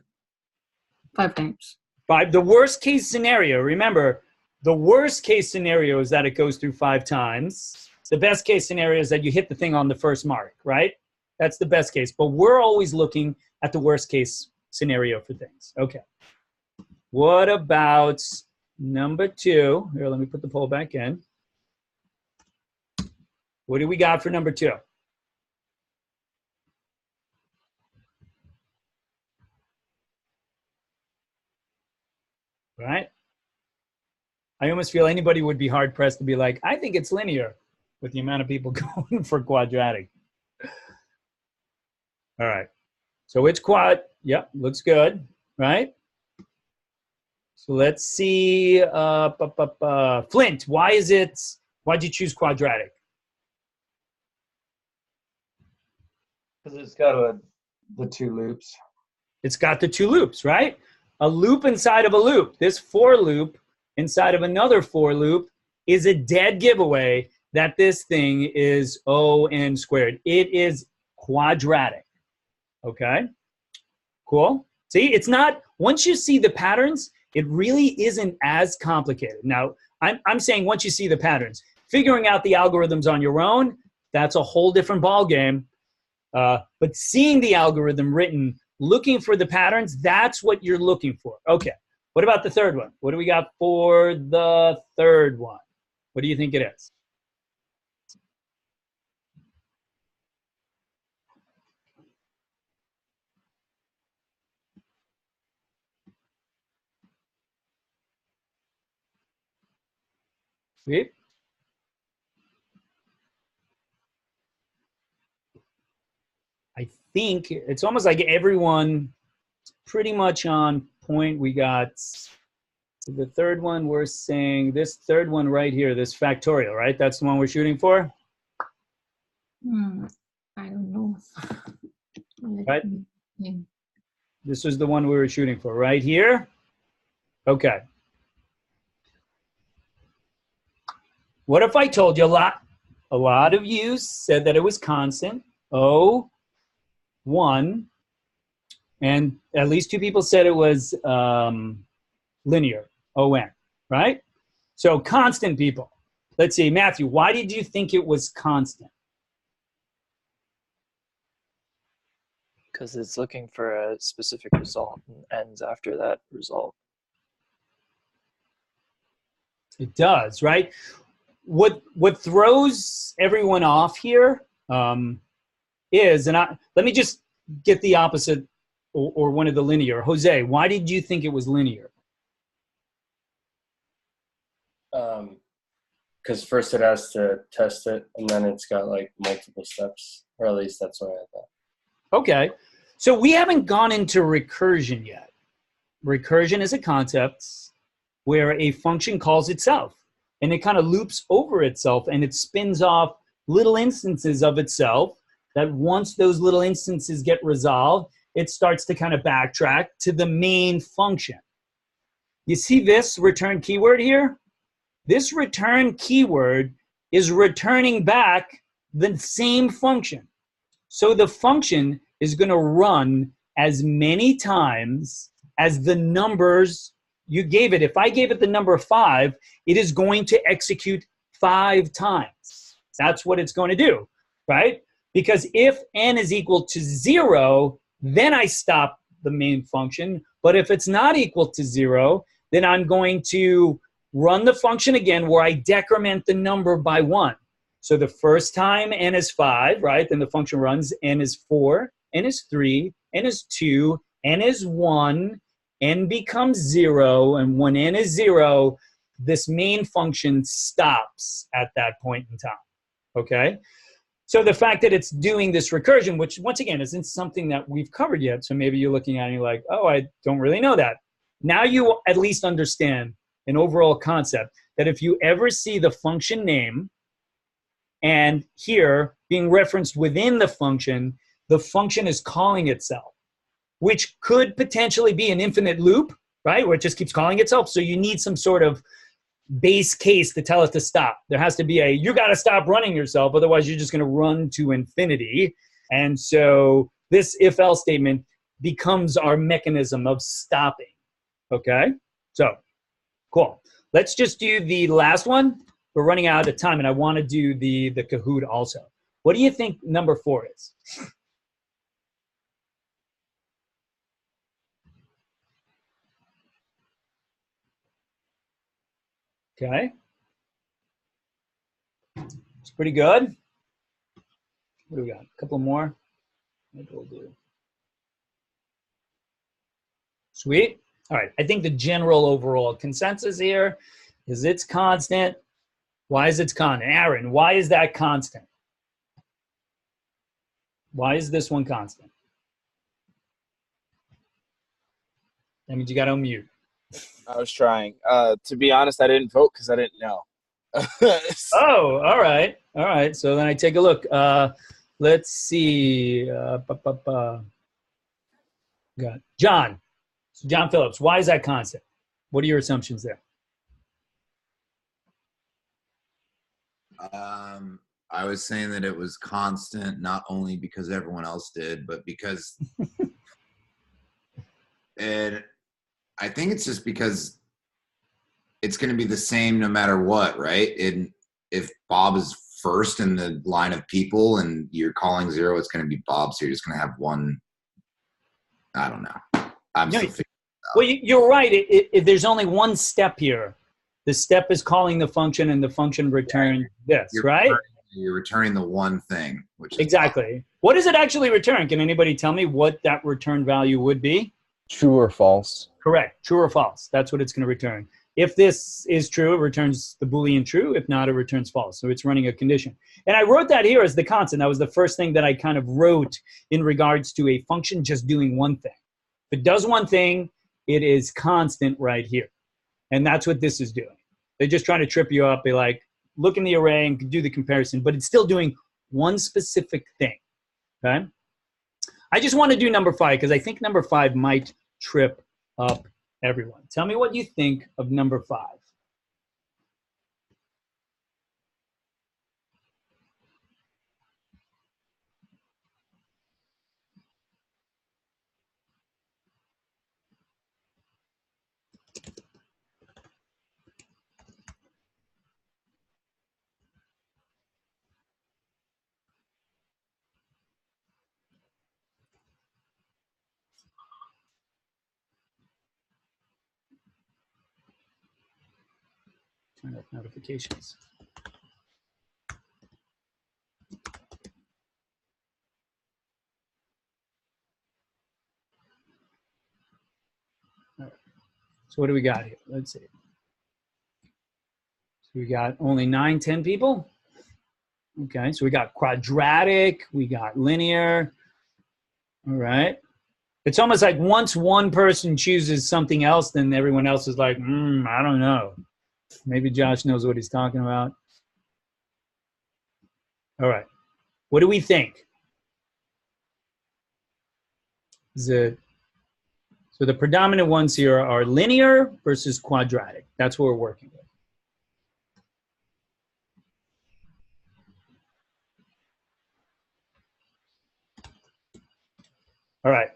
5 times. The worst case scenario, remember, the worst case scenario is that it goes through 5 times. The best case scenario is that you hit the thing on the first mark, right? That's the best case. But we're always looking at the worst case scenario for things. Okay. What about number 2? Here, let me put the poll back in. What do we got for number 2? Right? I almost feel anybody would be hard pressed to be like, I think it's linear with the amount of people going for quadratic. All right. So it's quad. Yep, looks good, right? So let's see. Flint, why'd you choose quadratic? Because it's got the 2 loops. It's got the 2 loops, right? A loop inside of a loop. This for loop inside of another for loop is a dead giveaway that this thing is O(n) squared. It is quadratic. Okay? Cool? See, it's not, once you see the patterns, it really isn't as complicated. Now, I'm saying once you see the patterns, figuring out the algorithms on your own, that's a whole different ballgame. But seeing the algorithm written, looking for the patterns, that's what you're looking for. Okay. What about the third one? What do we got for the third one? What do you think it is? Sweet. I think it's almost like everyone pretty much on point. We got the third one. We're saying this third one right here, this factorial, right? That's the one we're shooting for? I don't know. Right? This was the one we were shooting for right here. Okay. What if I told you a lot of you said that it was constant, O(1), and at least 2 people said it was linear, O(n), right? So constant people. Let's see, Matthew, why did you think it was constant? Because it's looking for a specific result and ends after that result. It does, right? What throws everyone off here is, and let me just get the opposite or one of the linear. Jose, why did you think it was linear? Because first it has to test it, and then it's got like multiple steps, or at least that's what I thought. Okay, so we haven't gone into recursion yet. Recursion is a concept where a function calls itself, and it kind of loops over itself, and it spins off little instances of itself that once those little instances get resolved, it starts to kind of backtrack to the main function. You see this return keyword here? This return keyword is returning back the same function. So the function is going to run as many times as the numbers you gave it. If I gave it the number 5, it is going to execute 5 times. That's what it's going to do, right? Because if n is equal to 0, then I stop the main function. But if it's not equal to 0, then I'm going to run the function again where I decrement the number by 1. So the first time n is 5, right? Then the function runs n is 4, n is 3, n is 2, n is 1, n becomes 0, and when n is 0, this main function stops at that point in time, okay? So the fact that it's doing this recursion, which once again isn't something that we've covered yet, so maybe you're looking at it and you're like, oh, I don't really know that. Now you at least understand an overall concept that if you ever see the function name and here being referenced within the function is calling itself, which could potentially be an infinite loop, right? Where it just keeps calling itself. So you need some sort of base case to tell it to stop. There has to be a, you got to stop running yourself, otherwise you're just going to run to infinity. And so this if-else statement becomes our mechanism of stopping. Okay? So, cool. Let's just do the last one. We're running out of time, and I want to do the Kahoot also. What do you think number 4 is? Okay. It's pretty good. What do we got? A couple more? Maybe we'll do. Sweet. All right. I think the general overall consensus here is it's constant. Why is it constant? Aaron, why is that constant? Why is this one constant? That means you got to unmute. I was trying. To be honest, I didn't vote because I didn't know. Oh, all right. All right. So then I take a look. Let's see. Got John. So John Phillips, why is that constant? What are your assumptions there? I was saying that it was constant, not only because everyone else did, but because and I think it's just because it's going to be the same no matter what, right? And if Bob is first in the line of people and you're calling 0, it's going to be Bob. So you're just going to have one. I don't know. I'm still figuring it out. Well, you're right. There's only one step here. The step is calling the function, and the function returns this, right? You're returning the one thing, which is exactly. What does it actually return? Can anybody tell me what that return value would be? True or false? Correct. True or false. That's what it's going to return. If this is true, it returns the Boolean true. If not, it returns false. So it's running a condition. And I wrote that here as the constant. That was the first thing that I kind of wrote in regards to a function just doing one thing. If it does one thing, it is constant right here. And that's what this is doing. They're just trying to trip you up. They like, look in the array and do the comparison, but it's still doing one specific thing, okay? I just want to do number 5 because I think number 5 might trip up everyone. Tell me what you think of number 5. Turn off notifications. All right. So what do we got here? Let's see. So we got only 9, 10 people. Okay, so we got quadratic, we got linear. All right. It's almost like once one person chooses something else, then everyone else is like, I don't know. Maybe Josh knows what he's talking about. All right. What do we think? So the predominant ones here are linear versus quadratic. That's what we're working with. All right.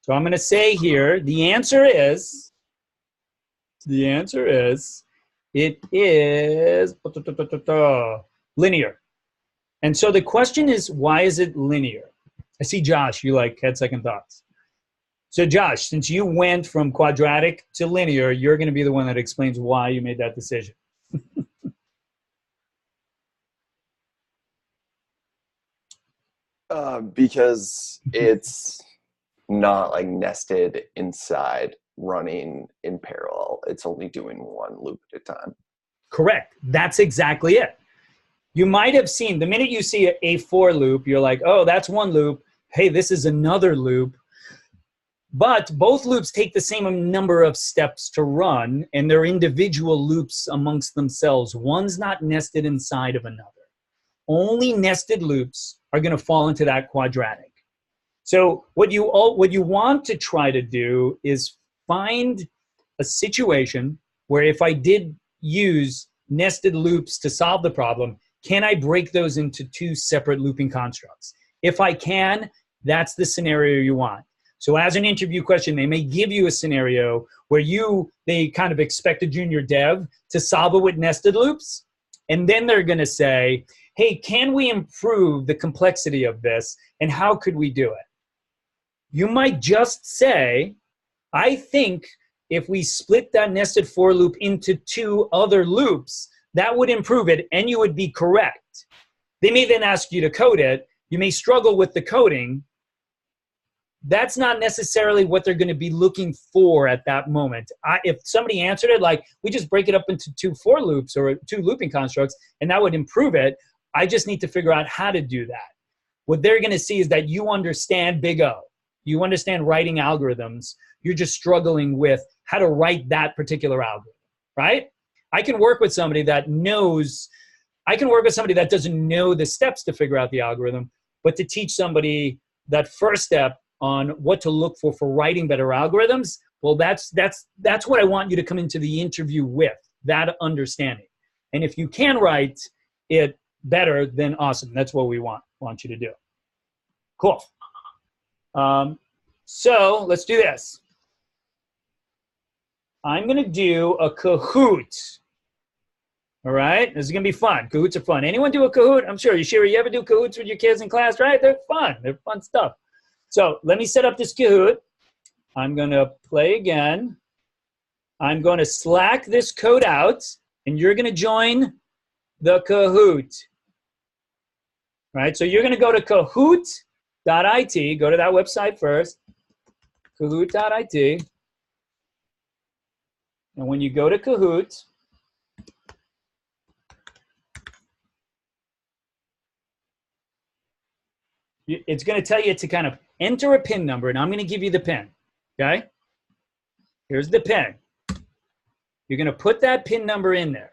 So I'm going to say here, the answer is, it is linear. And so the question is, why is it linear? I see Josh, you like had second thoughts. So Josh, since you went from quadratic to linear, you're going to be the one that explains why you made that decision. Because it's not like nested inside running in parallel. It's only doing one loop at a time. Correct. That's exactly it. You might have seen, the minute you see a for loop, you're like, oh, that's one loop. Hey, this is another loop. But both loops take the same number of steps to run, and they're individual loops amongst themselves. One's not nested inside of another. Only nested loops are going to fall into that quadratic. So what you want to try to do is find a situation where if I did use nested loops to solve the problem, can I break those into two separate looping constructs? If I can, that's the scenario you want. So as an interview question, they may give you a scenario where they kind of expect a junior dev to solve it with nested loops. And then they're going to say, hey, can we improve the complexity of this? And how could we do it? You might just say, I think if we split that nested for loop into two other loops, that would improve it, and you would be correct. They may then ask you to code it. You may struggle with the coding. That's not necessarily what they're going to be looking for at that moment. If somebody answered it like, we just break it up into two for loops or two looping constructs, and that would improve it, I just need to figure out how to do that. What they're going to see is that you understand Big O. You understand writing algorithms. You're just struggling with how to write that particular algorithm, right? I can work with somebody that doesn't know the steps to figure out the algorithm, but to teach somebody that first step on what to look for writing better algorithms, well, that's what I want you to come into the interview with, that understanding. And if you can write it better, then awesome. That's what we want you to do. Cool. So let's do this. I'm going to do a Kahoot. All right? This is going to be fun. Kahoots are fun. Anyone do a Kahoot? I'm sure. You ever do Kahoots with your kids in class, right? They're fun. They're fun stuff. So let me set up this Kahoot. I'm going to play again. I'm going to Slack this code out, and you're going to join the Kahoot. All right? So you're going to go to kahoot.it. Go to that website first. Kahoot.it. And when you go to Kahoot, it's going to tell you to kind of enter a PIN number, and I'm going to give you the PIN, okay? Here's the PIN. You're going to put that PIN number in there.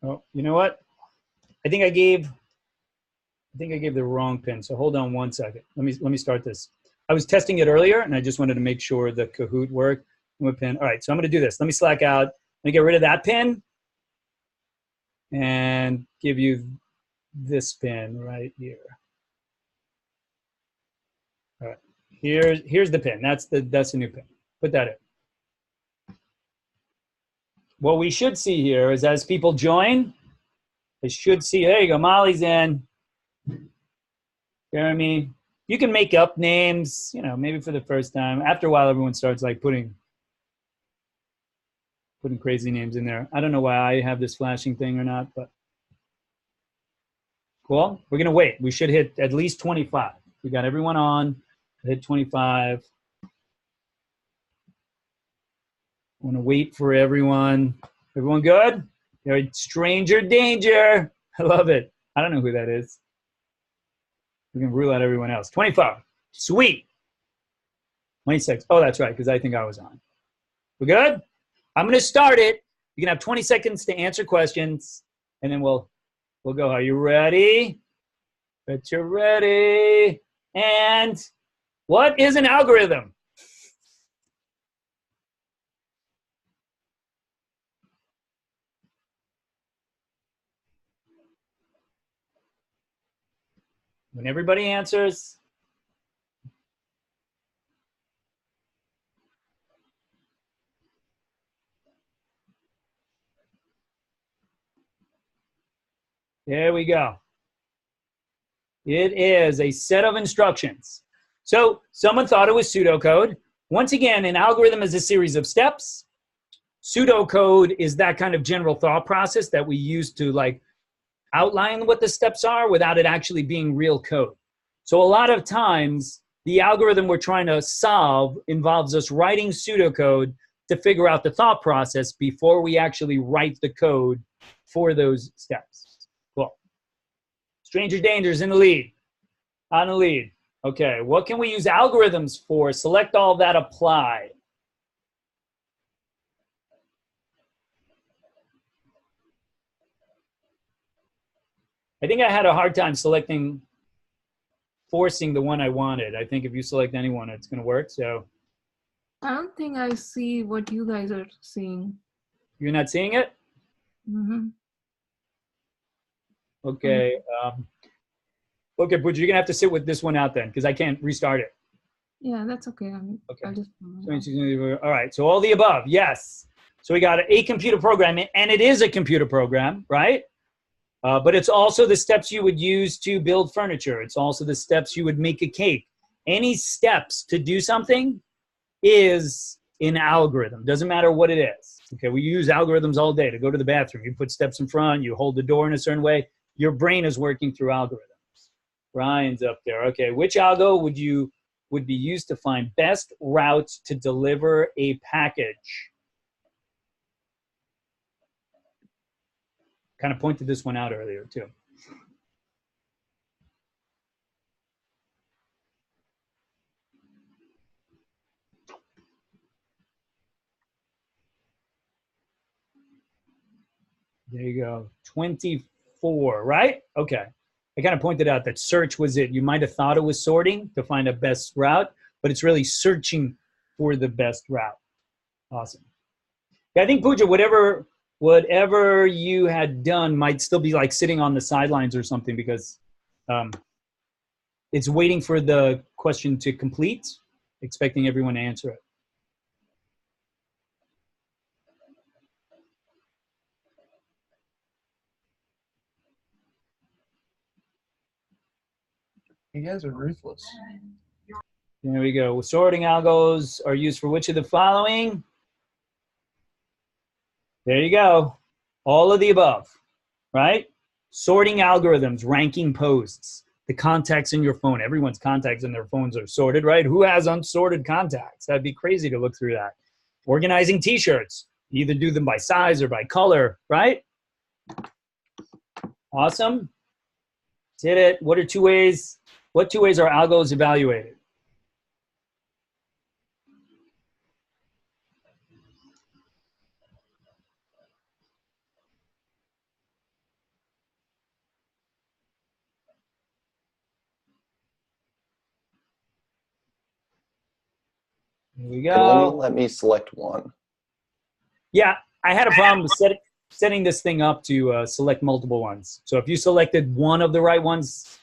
Oh, you know what? I think I gave the wrong PIN. So hold on one second. Let me start this. I was testing it earlier, and I just wanted to make sure the Kahoot worked. PIN. All right, so I'm going to do this. Let me Slack out. Let me get rid of that PIN and give you this PIN right here. All right, here's the PIN. That's the new PIN. Put that in. What we should see here is as people join, they should see, there you go, Molly's in. Jeremy, you can make up names, maybe for the first time. After a while, everyone starts like putting crazy names in there. I don't know why I have this flashing thing or not, but cool. We're gonna wait. We should hit at least 25. We got everyone on. Hit 25. I want to wait for everyone. Everyone good? Stranger danger. I love it. I don't know who that is. We can rule out everyone else. 25. Sweet. 26. Oh, that's right, because I think I was on. We're good? I'm going to start it. You can have 20 seconds to answer questions, and then we'll go. Are you ready? Bet you're ready. And what is an algorithm? When everybody answers, there we go. It is a set of instructions. So someone thought it was pseudocode. Once again, an algorithm is a series of steps. Pseudocode is that kind of general thought process that we use to outline what the steps are without it actually being real code. So a lot of times, the algorithm we're trying to solve involves us writing pseudocode to figure out the thought process before we actually write the code for those steps. Cool. Stranger danger is in the lead. On the lead. Okay, what can we use algorithms for? Select all that, apply. I think I had a hard time forcing the one I wanted. I think if you select anyone, it's going to work. So I don't think I see what you guys are seeing. you're not seeing it? Mm-hmm. Okay. Okay, but you're going to have to sit with this one out then, because I can't restart it. Yeah, that's okay. Okay. I'll just. All right. So all the above, yes. So we got a computer program, and it is a computer program, right? But it's also the steps you would use to build furniture. It's also the steps you would make a cake. Any steps to do something is an algorithm. Doesn't matter what it is. Okay, we use algorithms all day to go to the bathroom. You put steps in front. You hold the door in a certain way. Your brain is working through algorithms. Ryan's up there. Okay, which algo would be used to find best routes to deliver a package? Kind of pointed this one out earlier too. There you go. 24, right? Okay. I kind of pointed out that search was it. You might have thought it was sorting to find a best route, but it's really searching for the best route. Awesome. Yeah, I think Pooja, whatever you had done might still be like sitting on the sidelines or something, because it's waiting for the question to complete, expecting everyone to answer it. You guys are ruthless. There we go. Sorting algos are used for which of the following? There you go. All of the above, right? Sorting algorithms, ranking posts, the contacts in your phone. Everyone's contacts in their phones are sorted, right? Who has unsorted contacts? That'd be crazy to look through that. Organizing t-shirts. You either do them by size or by color, right? Awesome. Did it. What two ways are algos evaluated? Here we It only go. let me select one. Yeah, I had a problem setting this thing up to select multiple ones. So if you selected one of the right ones,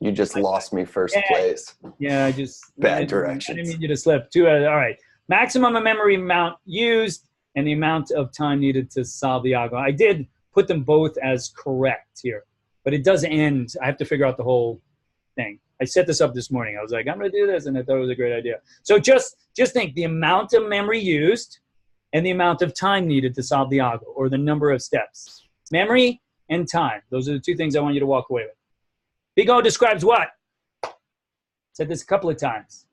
You just lost me first place. Yeah, Bad I directions. didn't mean you to slip. All right. Maximum memory amount used and the amount of time needed to solve the algo. I did put them both as correct here, but it does end. I have to figure out the whole thing. I set this up this morning. I was like, I'm going to do this, and I thought it was a great idea. So just think the amount of memory used and the amount of time needed to solve the algo, or the number of steps. Memory and time. Those are the two things I want you to walk away with. Big O describes what? Said this a couple of times.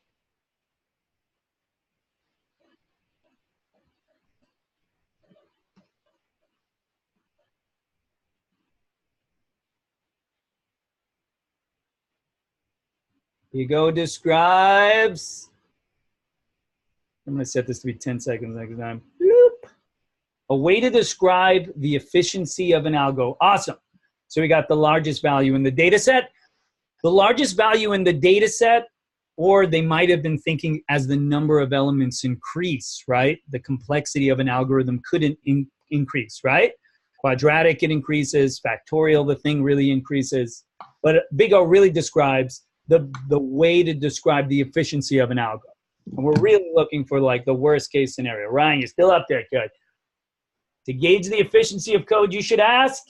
Big O describes. I'm going to set this to be 10 seconds next time. Bloop. A way to describe the efficiency of an algo. Awesome. So we got the largest value in the data set. The largest value in the data set, or they might have been thinking as the number of elements increase, right? The complexity of an algorithm could increase, right? Quadratic, it increases. Factorial, the thing really increases. But Big O really describes the way to describe the efficiency of an algo. And we're really looking for like the worst case scenario. Ryan, you're still up there, good. To gauge the efficiency of code, you should ask.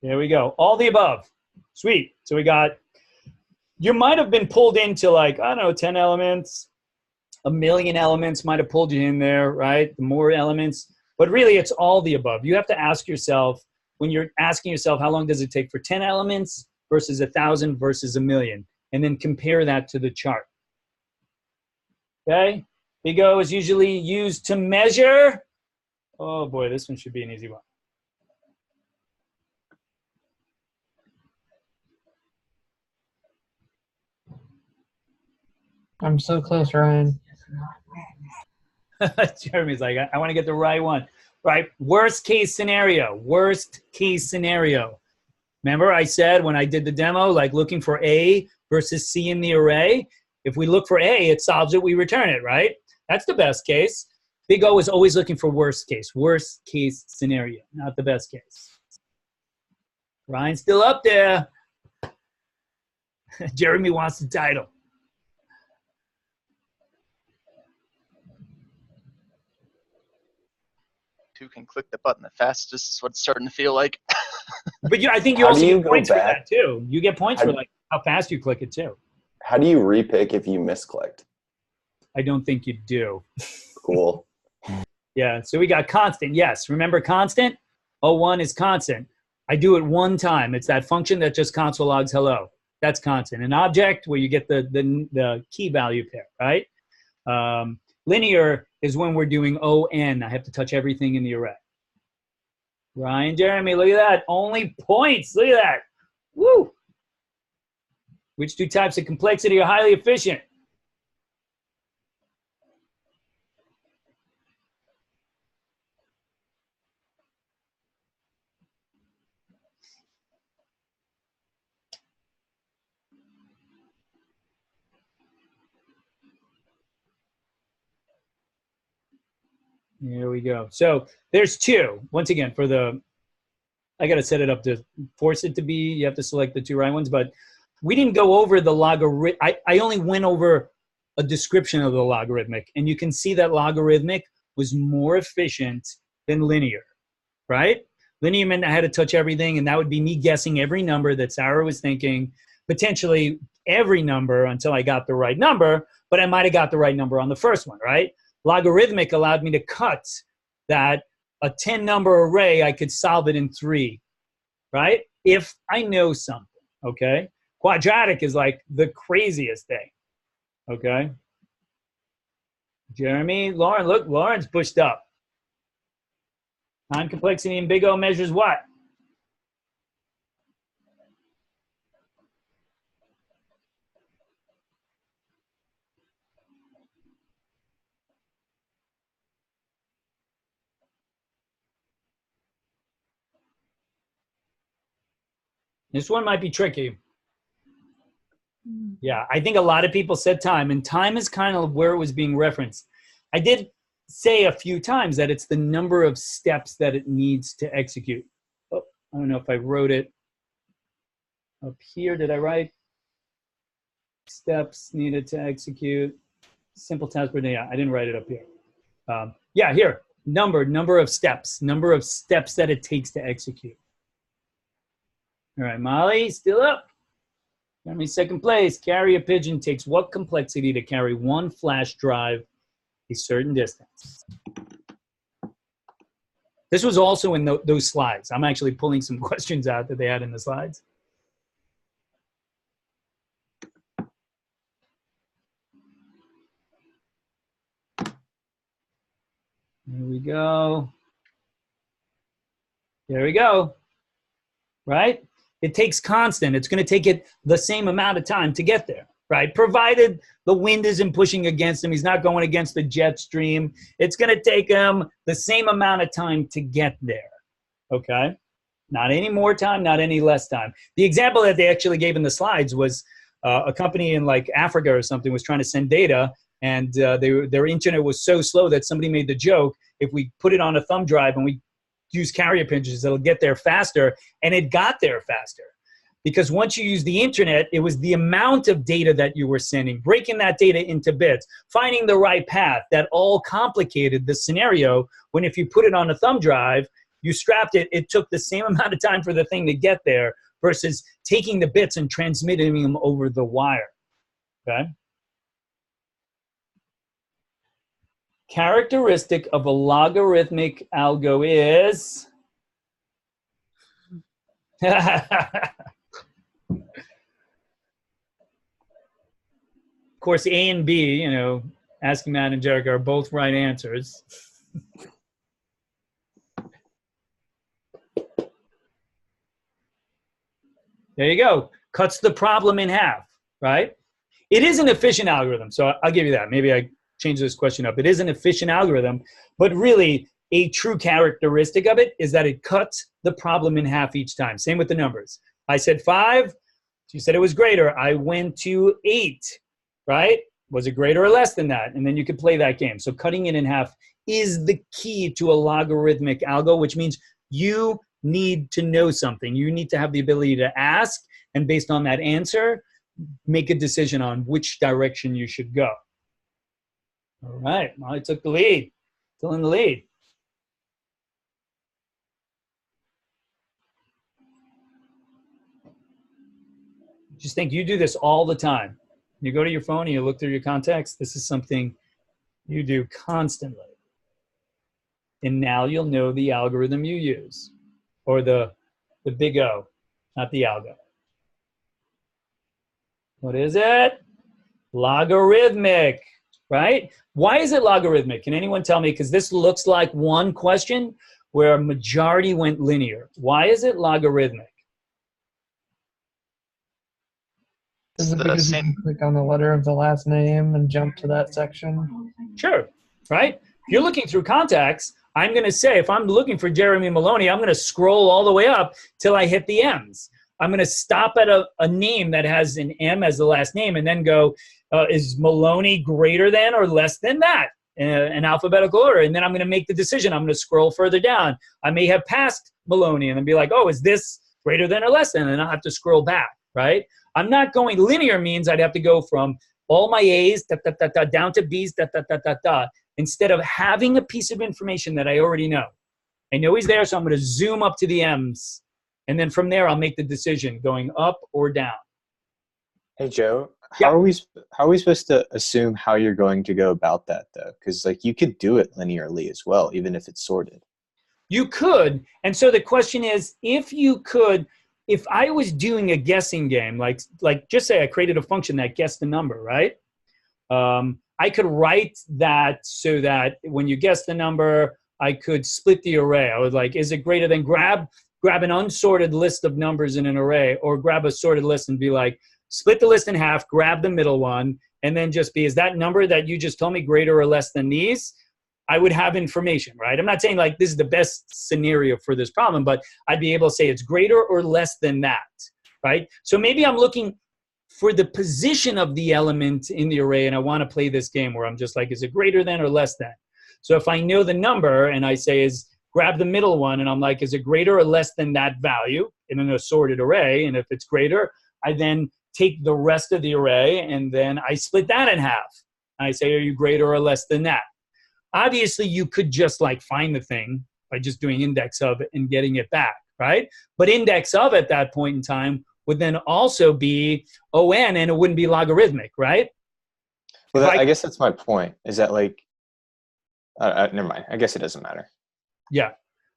There we go. All the above. Sweet. So we got, you might have been pulled into like, I don't know, 10 elements, 1 million elements might have pulled you in there, right? The more elements, but really it's all the above. You have to ask yourself, when you're asking yourself, how long does it take for 10 elements versus 1,000 versus 1 million? And then compare that to the chart. Okay? Big O is usually used to measure. Oh boy, this one should be an easy one. I'm so close, Ryan. Jeremy's like, I want to get the right one. Right. Worst case scenario. Worst case scenario. Remember I said when I did the demo, like looking for A versus C in the array. If we look for A, it solves it, we return it, right? That's the best case. Big O is always looking for worst case scenario, not the best case. Ryan's still up there. Jeremy wants the title. Who can click the button the fastest is what it's starting to feel like. But I think you How also do you get go points for back? that too. You get points How- for like how fast you click it too. How do you repick if you misclicked? I don't think you do. Cool. Yeah, so we got constant. Yes, remember constant? O1 is constant. I do it one time. It's that function that just console logs hello. That's constant. An object where you get the key value pair, right? Linear is when we're doing ON. I have to touch everything in the array. Ryan, Jeremy, look at that. Only points. Look at that. Woo! Which two types of complexity are highly efficient? Here we go. So there's two. Once again, I got to set it up to force it to be, you have to select the two right ones, but we didn't go over the logarithmic. I only went over a description of the logarithmic, and you can see that logarithmic was more efficient than linear, right? Linear meant I had to touch everything, and that would be me guessing every number that Sarah was thinking, potentially every number until I got the right number, but I might have got the right number on the first one, right? Logarithmic allowed me to cut that a 10 number array, I could solve it in 3, right? If I know something, okay? Quadratic is like the craziest thing, okay? Jeremy, Lauren, look, Lauren's pushed up. Time complexity in Big O measures what? This one might be tricky. Yeah, I think a lot of people said time, and time is kind of where it was being referenced. I did say a few times that it's the number of steps that it needs to execute. Oh, I don't know if I wrote it up here. Did I write steps needed to execute? Simple task per day. Yeah, I didn't write it up here. Yeah, here. Number of steps that it takes to execute. All right, Molly, still up. Jeremy, second place. Carry a pigeon takes what complexity to carry one flash drive a certain distance? This was also in those slides. I'm actually pulling some questions out that they had in the slides. There we go. There we go. Right? It takes constant. It's going to take it the same amount of time to get there, right? Provided the wind isn't pushing against him. He's not going against the jet stream. It's going to take him the same amount of time to get there, okay? Not any more time, not any less time. The example that they actually gave in the slides was a company in like Africa or something was trying to send data, and their internet was so slow that somebody made the joke, if we put it on a thumb drive and we use carrier pigeons, it'll get there faster, and it got there faster. Because once you use the internet, it was the amount of data that you were sending, breaking that data into bits, finding the right path, that all complicated the scenario, when if you put it on a thumb drive, you strapped it, it took the same amount of time for the thing to get there versus taking the bits and transmitting them over the wire, okay? Characteristic of a logarithmic algo is, of course, A and B, you know, asking Matt and Jericho are both right answers. There you go. Cuts the problem in half, right? It is an efficient algorithm, so I'll give you that. Maybe I change this question up. It is an efficient algorithm, but really a true characteristic of it is that it cuts the problem in half each time. Same with the numbers. I said 5. You said it was greater. I went to 8, right? Was it greater or less than that? And then you could play that game. So cutting it in half is the key to a logarithmic algo, which means you need to know something. You need to have the ability to ask, and based on that answer, make a decision on which direction you should go. All right, Molly took the lead. Still in the lead. Just think you do this all the time. You go to your phone and you look through your contacts. This is something you do constantly. And now you'll know the algorithm you use, or the big O, not the algo. What is it? Logarithmic, right? Why is it logarithmic? Can anyone tell me? Because this looks like one question where a majority went linear. Why is it logarithmic? Is it because you can click on the letter of the last name and jump to that section? Sure, right? If you're looking through contacts, I'm going to say, if I'm looking for Jeremy Maloney, I'm going to scroll all the way up till I hit the M's. I'm going to stop at a name that has an M as the last name and then go, is Maloney greater than or less than that? In alphabetical order. And then I'm going to make the decision. I'm going to scroll further down. I may have passed Maloney and then be like, oh, is this greater than or less than? And I'll have to scroll back, right? I'm not going linear. Means I'd have to go from all my A's down to B's instead of having a piece of information that I already know. I know he's there, so I'm going to zoom up to the M's. And then from there, I'll make the decision going up or down. Hey, Joe, how are we supposed to assume how you're going to go about that, though? Because like you could do it linearly as well, even if it's sorted. You could. And so the question is, if you could, if I was doing a guessing game, like just say I created a function that guessed the number, right? I could write that so that when you guess the number, I could split the array. I would like, is it greater than grab an unsorted list of numbers in an array, or grab a sorted list and be like, split the list in half, grab the middle one, and then just be, is that number that you just told me greater or less than these? I would have information, right? I'm not saying like this is the best scenario for this problem, but I'd be able to say it's greater or less than that, right? So maybe I'm looking for the position of the element in the array, and I want to play this game where I'm just like, is it greater than or less than? So if I know the number and I say grab the middle one, and I'm like, is it greater or less than that value in an assorted array? And if it's greater, I then take the rest of the array and then I split that in half. I say, are you greater or less than that? Obviously, you could just like find the thing by just doing index of it and getting it back, right? But index of at that point in time would then also be ON, and it wouldn't be logarithmic, right? Well, I guess that's my point, is that like, never mind. I guess it doesn't matter. Yeah.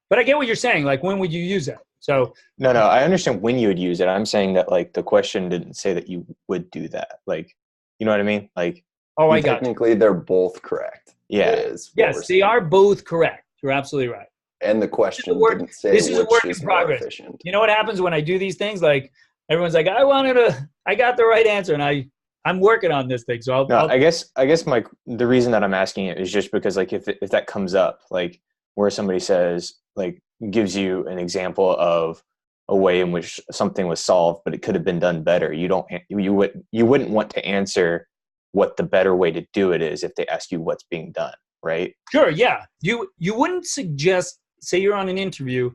But I get what you're saying. Like, when would you use it? So No, I understand when you would use it. I'm saying that like the question didn't say that you would do that. Like, you know what I mean? Like, oh, I got technically they're both correct. Yeah. Yes, they are both correct. You're absolutely right. And the question didn't say this is a work in which is more progress. efficient. You know what happens when I do these things? Like, everyone's like, I got the right answer, and I'm working on this thing. So I guess the reason that I'm asking it is just because like if that comes up, like where somebody says like gives you an example of a way in which something was solved, but it could have been done better. You wouldn't want to answer what the better way to do it is if they ask you what's being done, right? Sure, yeah. You wouldn't suggest, say you're on an interview,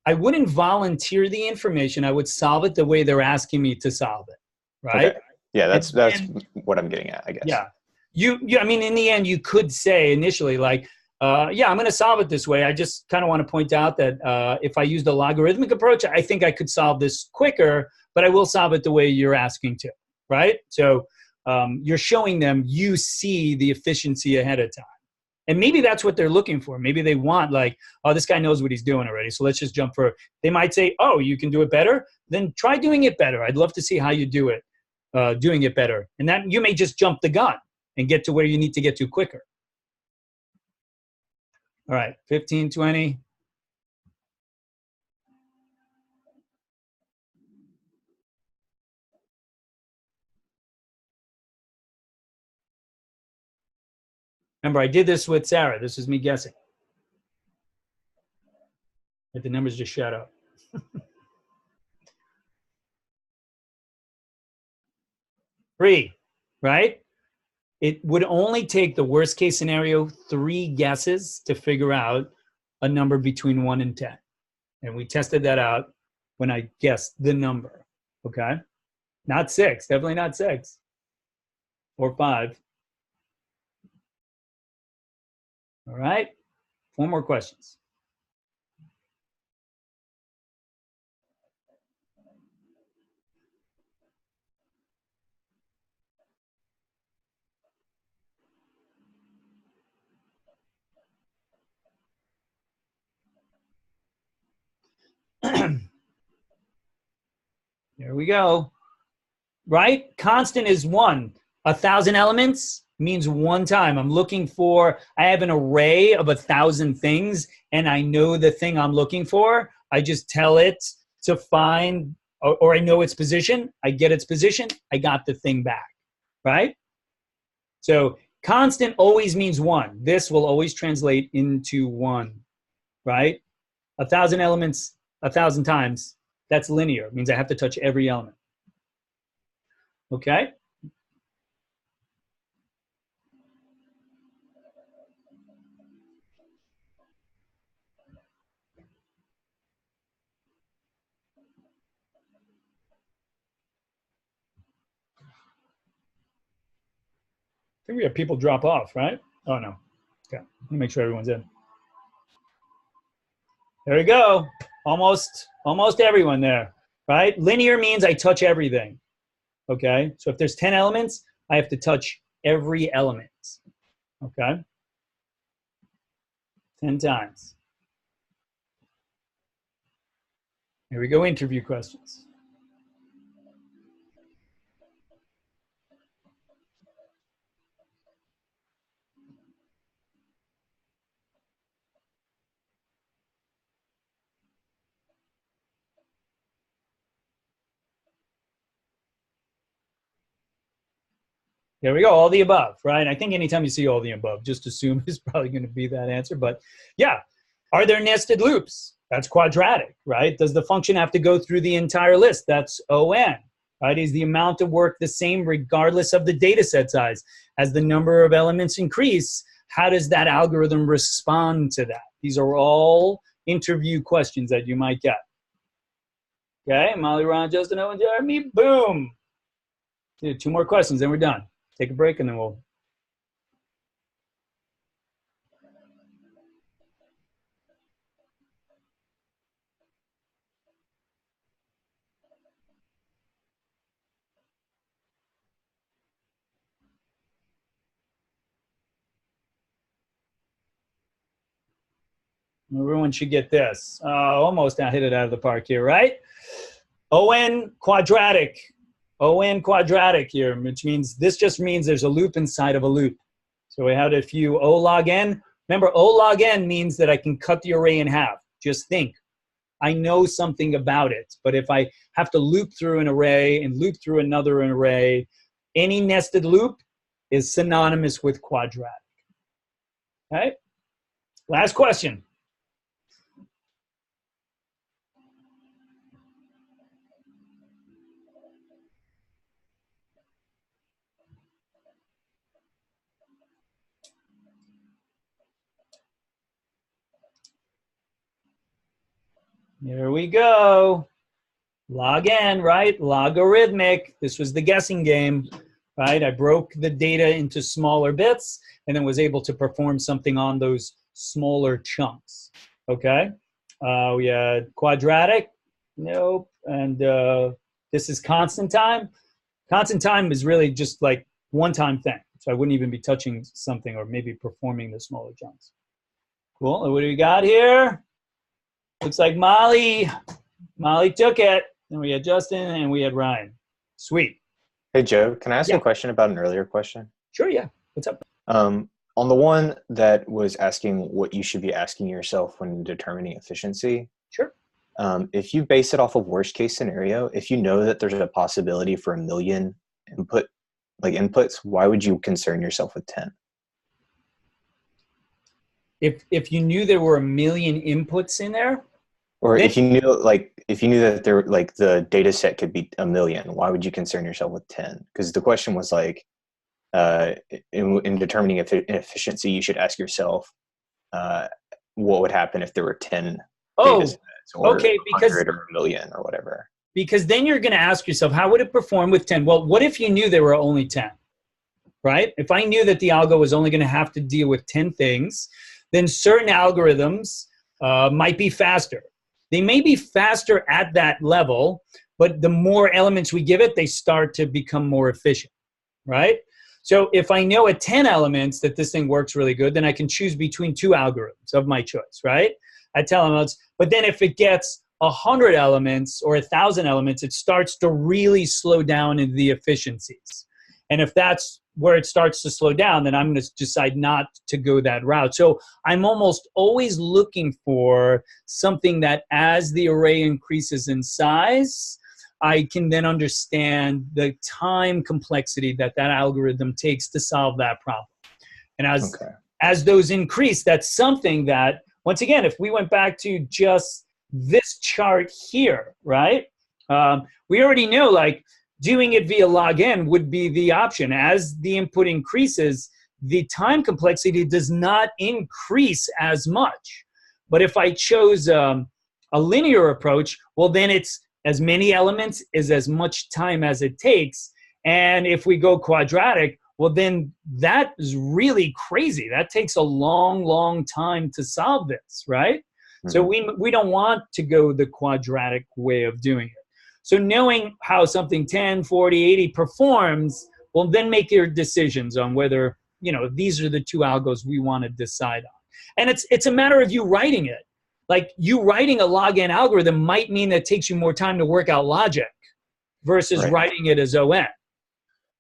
I wouldn't volunteer the information. I would solve it the way they're asking me to solve it, right? Okay. Yeah, that's what I'm getting at, I guess. Yeah. I mean, in the end, you could say initially like, yeah, I'm going to solve it this way. I just kind of want to point out that if I used a logarithmic approach, I think I could solve this quicker, but I will solve it the way you're asking to, right? So you're showing them you see the efficiency ahead of time. And maybe that's what they're looking for. Maybe they want like, oh, this guy knows what he's doing already, so let's just jump for it. They might say, oh, you can do it better? Then try doing it better. I'd love to see how you do it, doing it better. And that you may just jump the gun and get to where you need to get to quicker. All right, 15, 20. Remember, I did this with Sarah. This is me guessing. But the numbers just shut up. 3, right? It would only take the worst case scenario 3 guesses to figure out a number between 1 and 10. And we tested that out when I guessed the number, okay? Not 6, definitely not 6 or 5. All right, 4 more questions. There we go. Right? Constant is 1. 1,000 elements means 1 time. I'm looking for, I have an array of 1,000 things, and I know the thing I'm looking for. I just tell it to find, or I know its position. I get its position. I got the thing back. Right? So constant always means 1. This will always translate into 1. Right? 1,000 elements 1,000 times. That's linear. It means I have to touch every element. Okay? I think we have people drop off, right? Oh, no. Okay. Let me make sure everyone's in. There we go. Almost everyone there, right? Linear means I touch everything. Okay? So if there's 10 elements, I have to touch every element. Okay? 10 times. Here we go, interview questions. There we go, all the above, right? I think anytime you see all the above, just assume it's probably going to be that answer. But yeah, are there nested loops? That's quadratic, right? Does the function have to go through the entire list? That's ON, right? Is the amount of work the same regardless of the data set size? As the number of elements increase, how does that algorithm respond to that? These are all interview questions that you might get. Okay, Molly, Ron, Justin, Owen, Jeremy, boom. 2 more questions, then we're done. Take a break and then we'll. Everyone should get this. Almost I hit it out of the park here, right? ON quadratic. ON quadratic here, which means this just means there's a loop inside of a loop. So we had a few O log n. Remember, O log n means that I can cut the array in half. Just think. I know something about it. But if I have to loop through an array and loop through another array, any nested loop is synonymous with quadratic. Okay? Last question. Here we go. Log n, right? Logarithmic. This was the guessing game, right? I broke the data into smaller bits and then was able to perform something on those smaller chunks. Okay? We had quadratic. Nope. And this is constant time. Constant time is really just like one-time thing. So I wouldn't even be touching something or maybe performing the smaller chunks. Cool. And what do we got here? Looks like Molly took it. And we had Justin and we had Ryan. Sweet. Hey, Joe, can I ask a question about an earlier question? Sure, yeah. What's up? On the one that was asking what you should be asking yourself when determining efficiency. Sure. If you base it off of worst case scenario, if you know that there's a possibility for 1 million inputs, why would you concern yourself with 10? if you knew there were a million inputs in there, Or then, if you knew that there like the data set could be a million, why would you concern yourself with 10? Because the question was like, in determining efficiency, you should ask yourself, what would happen if there were 10 data sets, or okay, because 100 or a million or whatever. Because then you're going to ask yourself, how would it perform with 10? Well, what if you knew there were only 10, right? If I knew that the algo was only going to have to deal with 10 things, then certain algorithms might be faster. They may be faster at that level, but the more elements we give it, they start to become more efficient, right? So if I know at 10 elements that this thing works really good, then I can choose between 2 algorithms of my choice, right? At 10 elements. But then if it gets 100 elements or 1,000 elements, it starts to really slow down in the efficiencies. And if that's where it starts to slow down, then I'm going to decide not to go that route. So I'm almost always looking for something that as the array increases in size, I can then understand the time complexity that that algorithm takes to solve that problem. And as those increase, that's something that, once again, if we went back to just this chart here, right? We already know like doing it via log n would be the option. As the input increases, the time complexity does not increase as much. But if I chose a linear approach, well, then it's as many elements is as much time as it takes. And if we go quadratic, well, then that is really crazy. That takes a long, long time to solve this, right? So we don't want to go the quadratic way of doing it. So knowing how something 10, 40, 80 performs will then make your decisions on whether, you know, these are the 2 algos we want to decide on. And it's a matter of you writing it. Like you writing a log n algorithm might mean that it takes you more time to work out logic versus writing it as ON.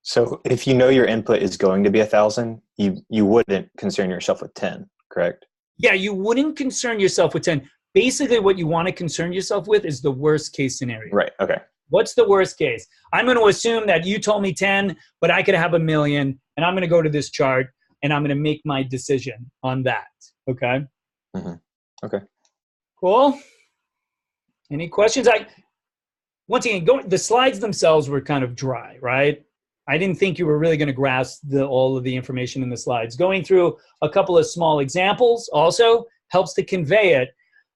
So if you know your input is going to be 1,000, you wouldn't concern yourself with 10, correct? Yeah, you wouldn't concern yourself with 10. Basically, what you want to concern yourself with is the worst case scenario. Right, okay. What's the worst case? I'm going to assume that you told me 10, but I could have 1,000,000, and I'm going to go to this chart, and I'm going to make my decision on that, okay? Okay. Cool. Any questions? Once again, the slides themselves were kind of dry, right? I didn't think you were really going to grasp all of the information in the slides. Going through a couple of small examples also helps to convey it.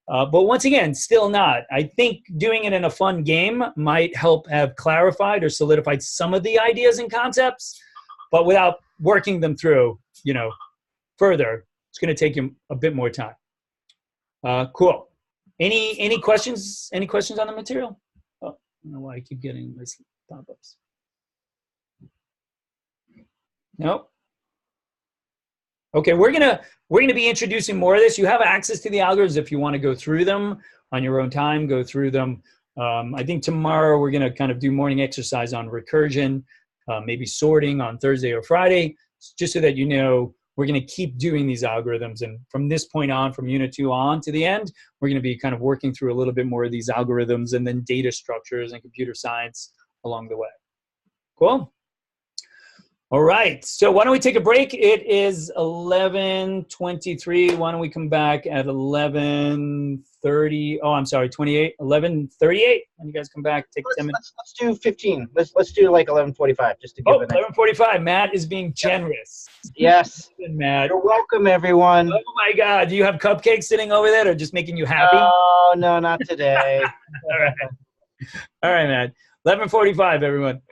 But once again, still not. I think doing it in a fun game might help have clarified or solidified some of the ideas and concepts, but without working them through, you know, further, it's going to take you a bit more time. Cool. Any questions? Any questions on the material? Oh, I don't know why I keep getting these pop-ups. Nope. Okay, we're gonna be introducing more of this. You have access to the algorithms if you want to go through them on your own time. Go through them. I think tomorrow we're gonna kind of do morning exercise on recursion, maybe sorting on Thursday or Friday, just so that you know we're gonna keep doing these algorithms. And from this point on, from Unit 2 on to the end, we're gonna be kind of working through a little bit more of these algorithms and then data structures and computer science along the way. Cool. All right, so why don't we take a break? It is 11:23. Why don't we come back at 11:30? Oh, I'm sorry, 28, 11:38. When you guys come back, take 10 minutes. Let's do 15. Let's do like 11:45 just to give it. 11:45. Matt is being generous. Yes. Matt. You're welcome, everyone. Oh my God, do you have cupcakes sitting over there, or just making you happy? Oh no, not today. All right, Matt. 11:45, everyone.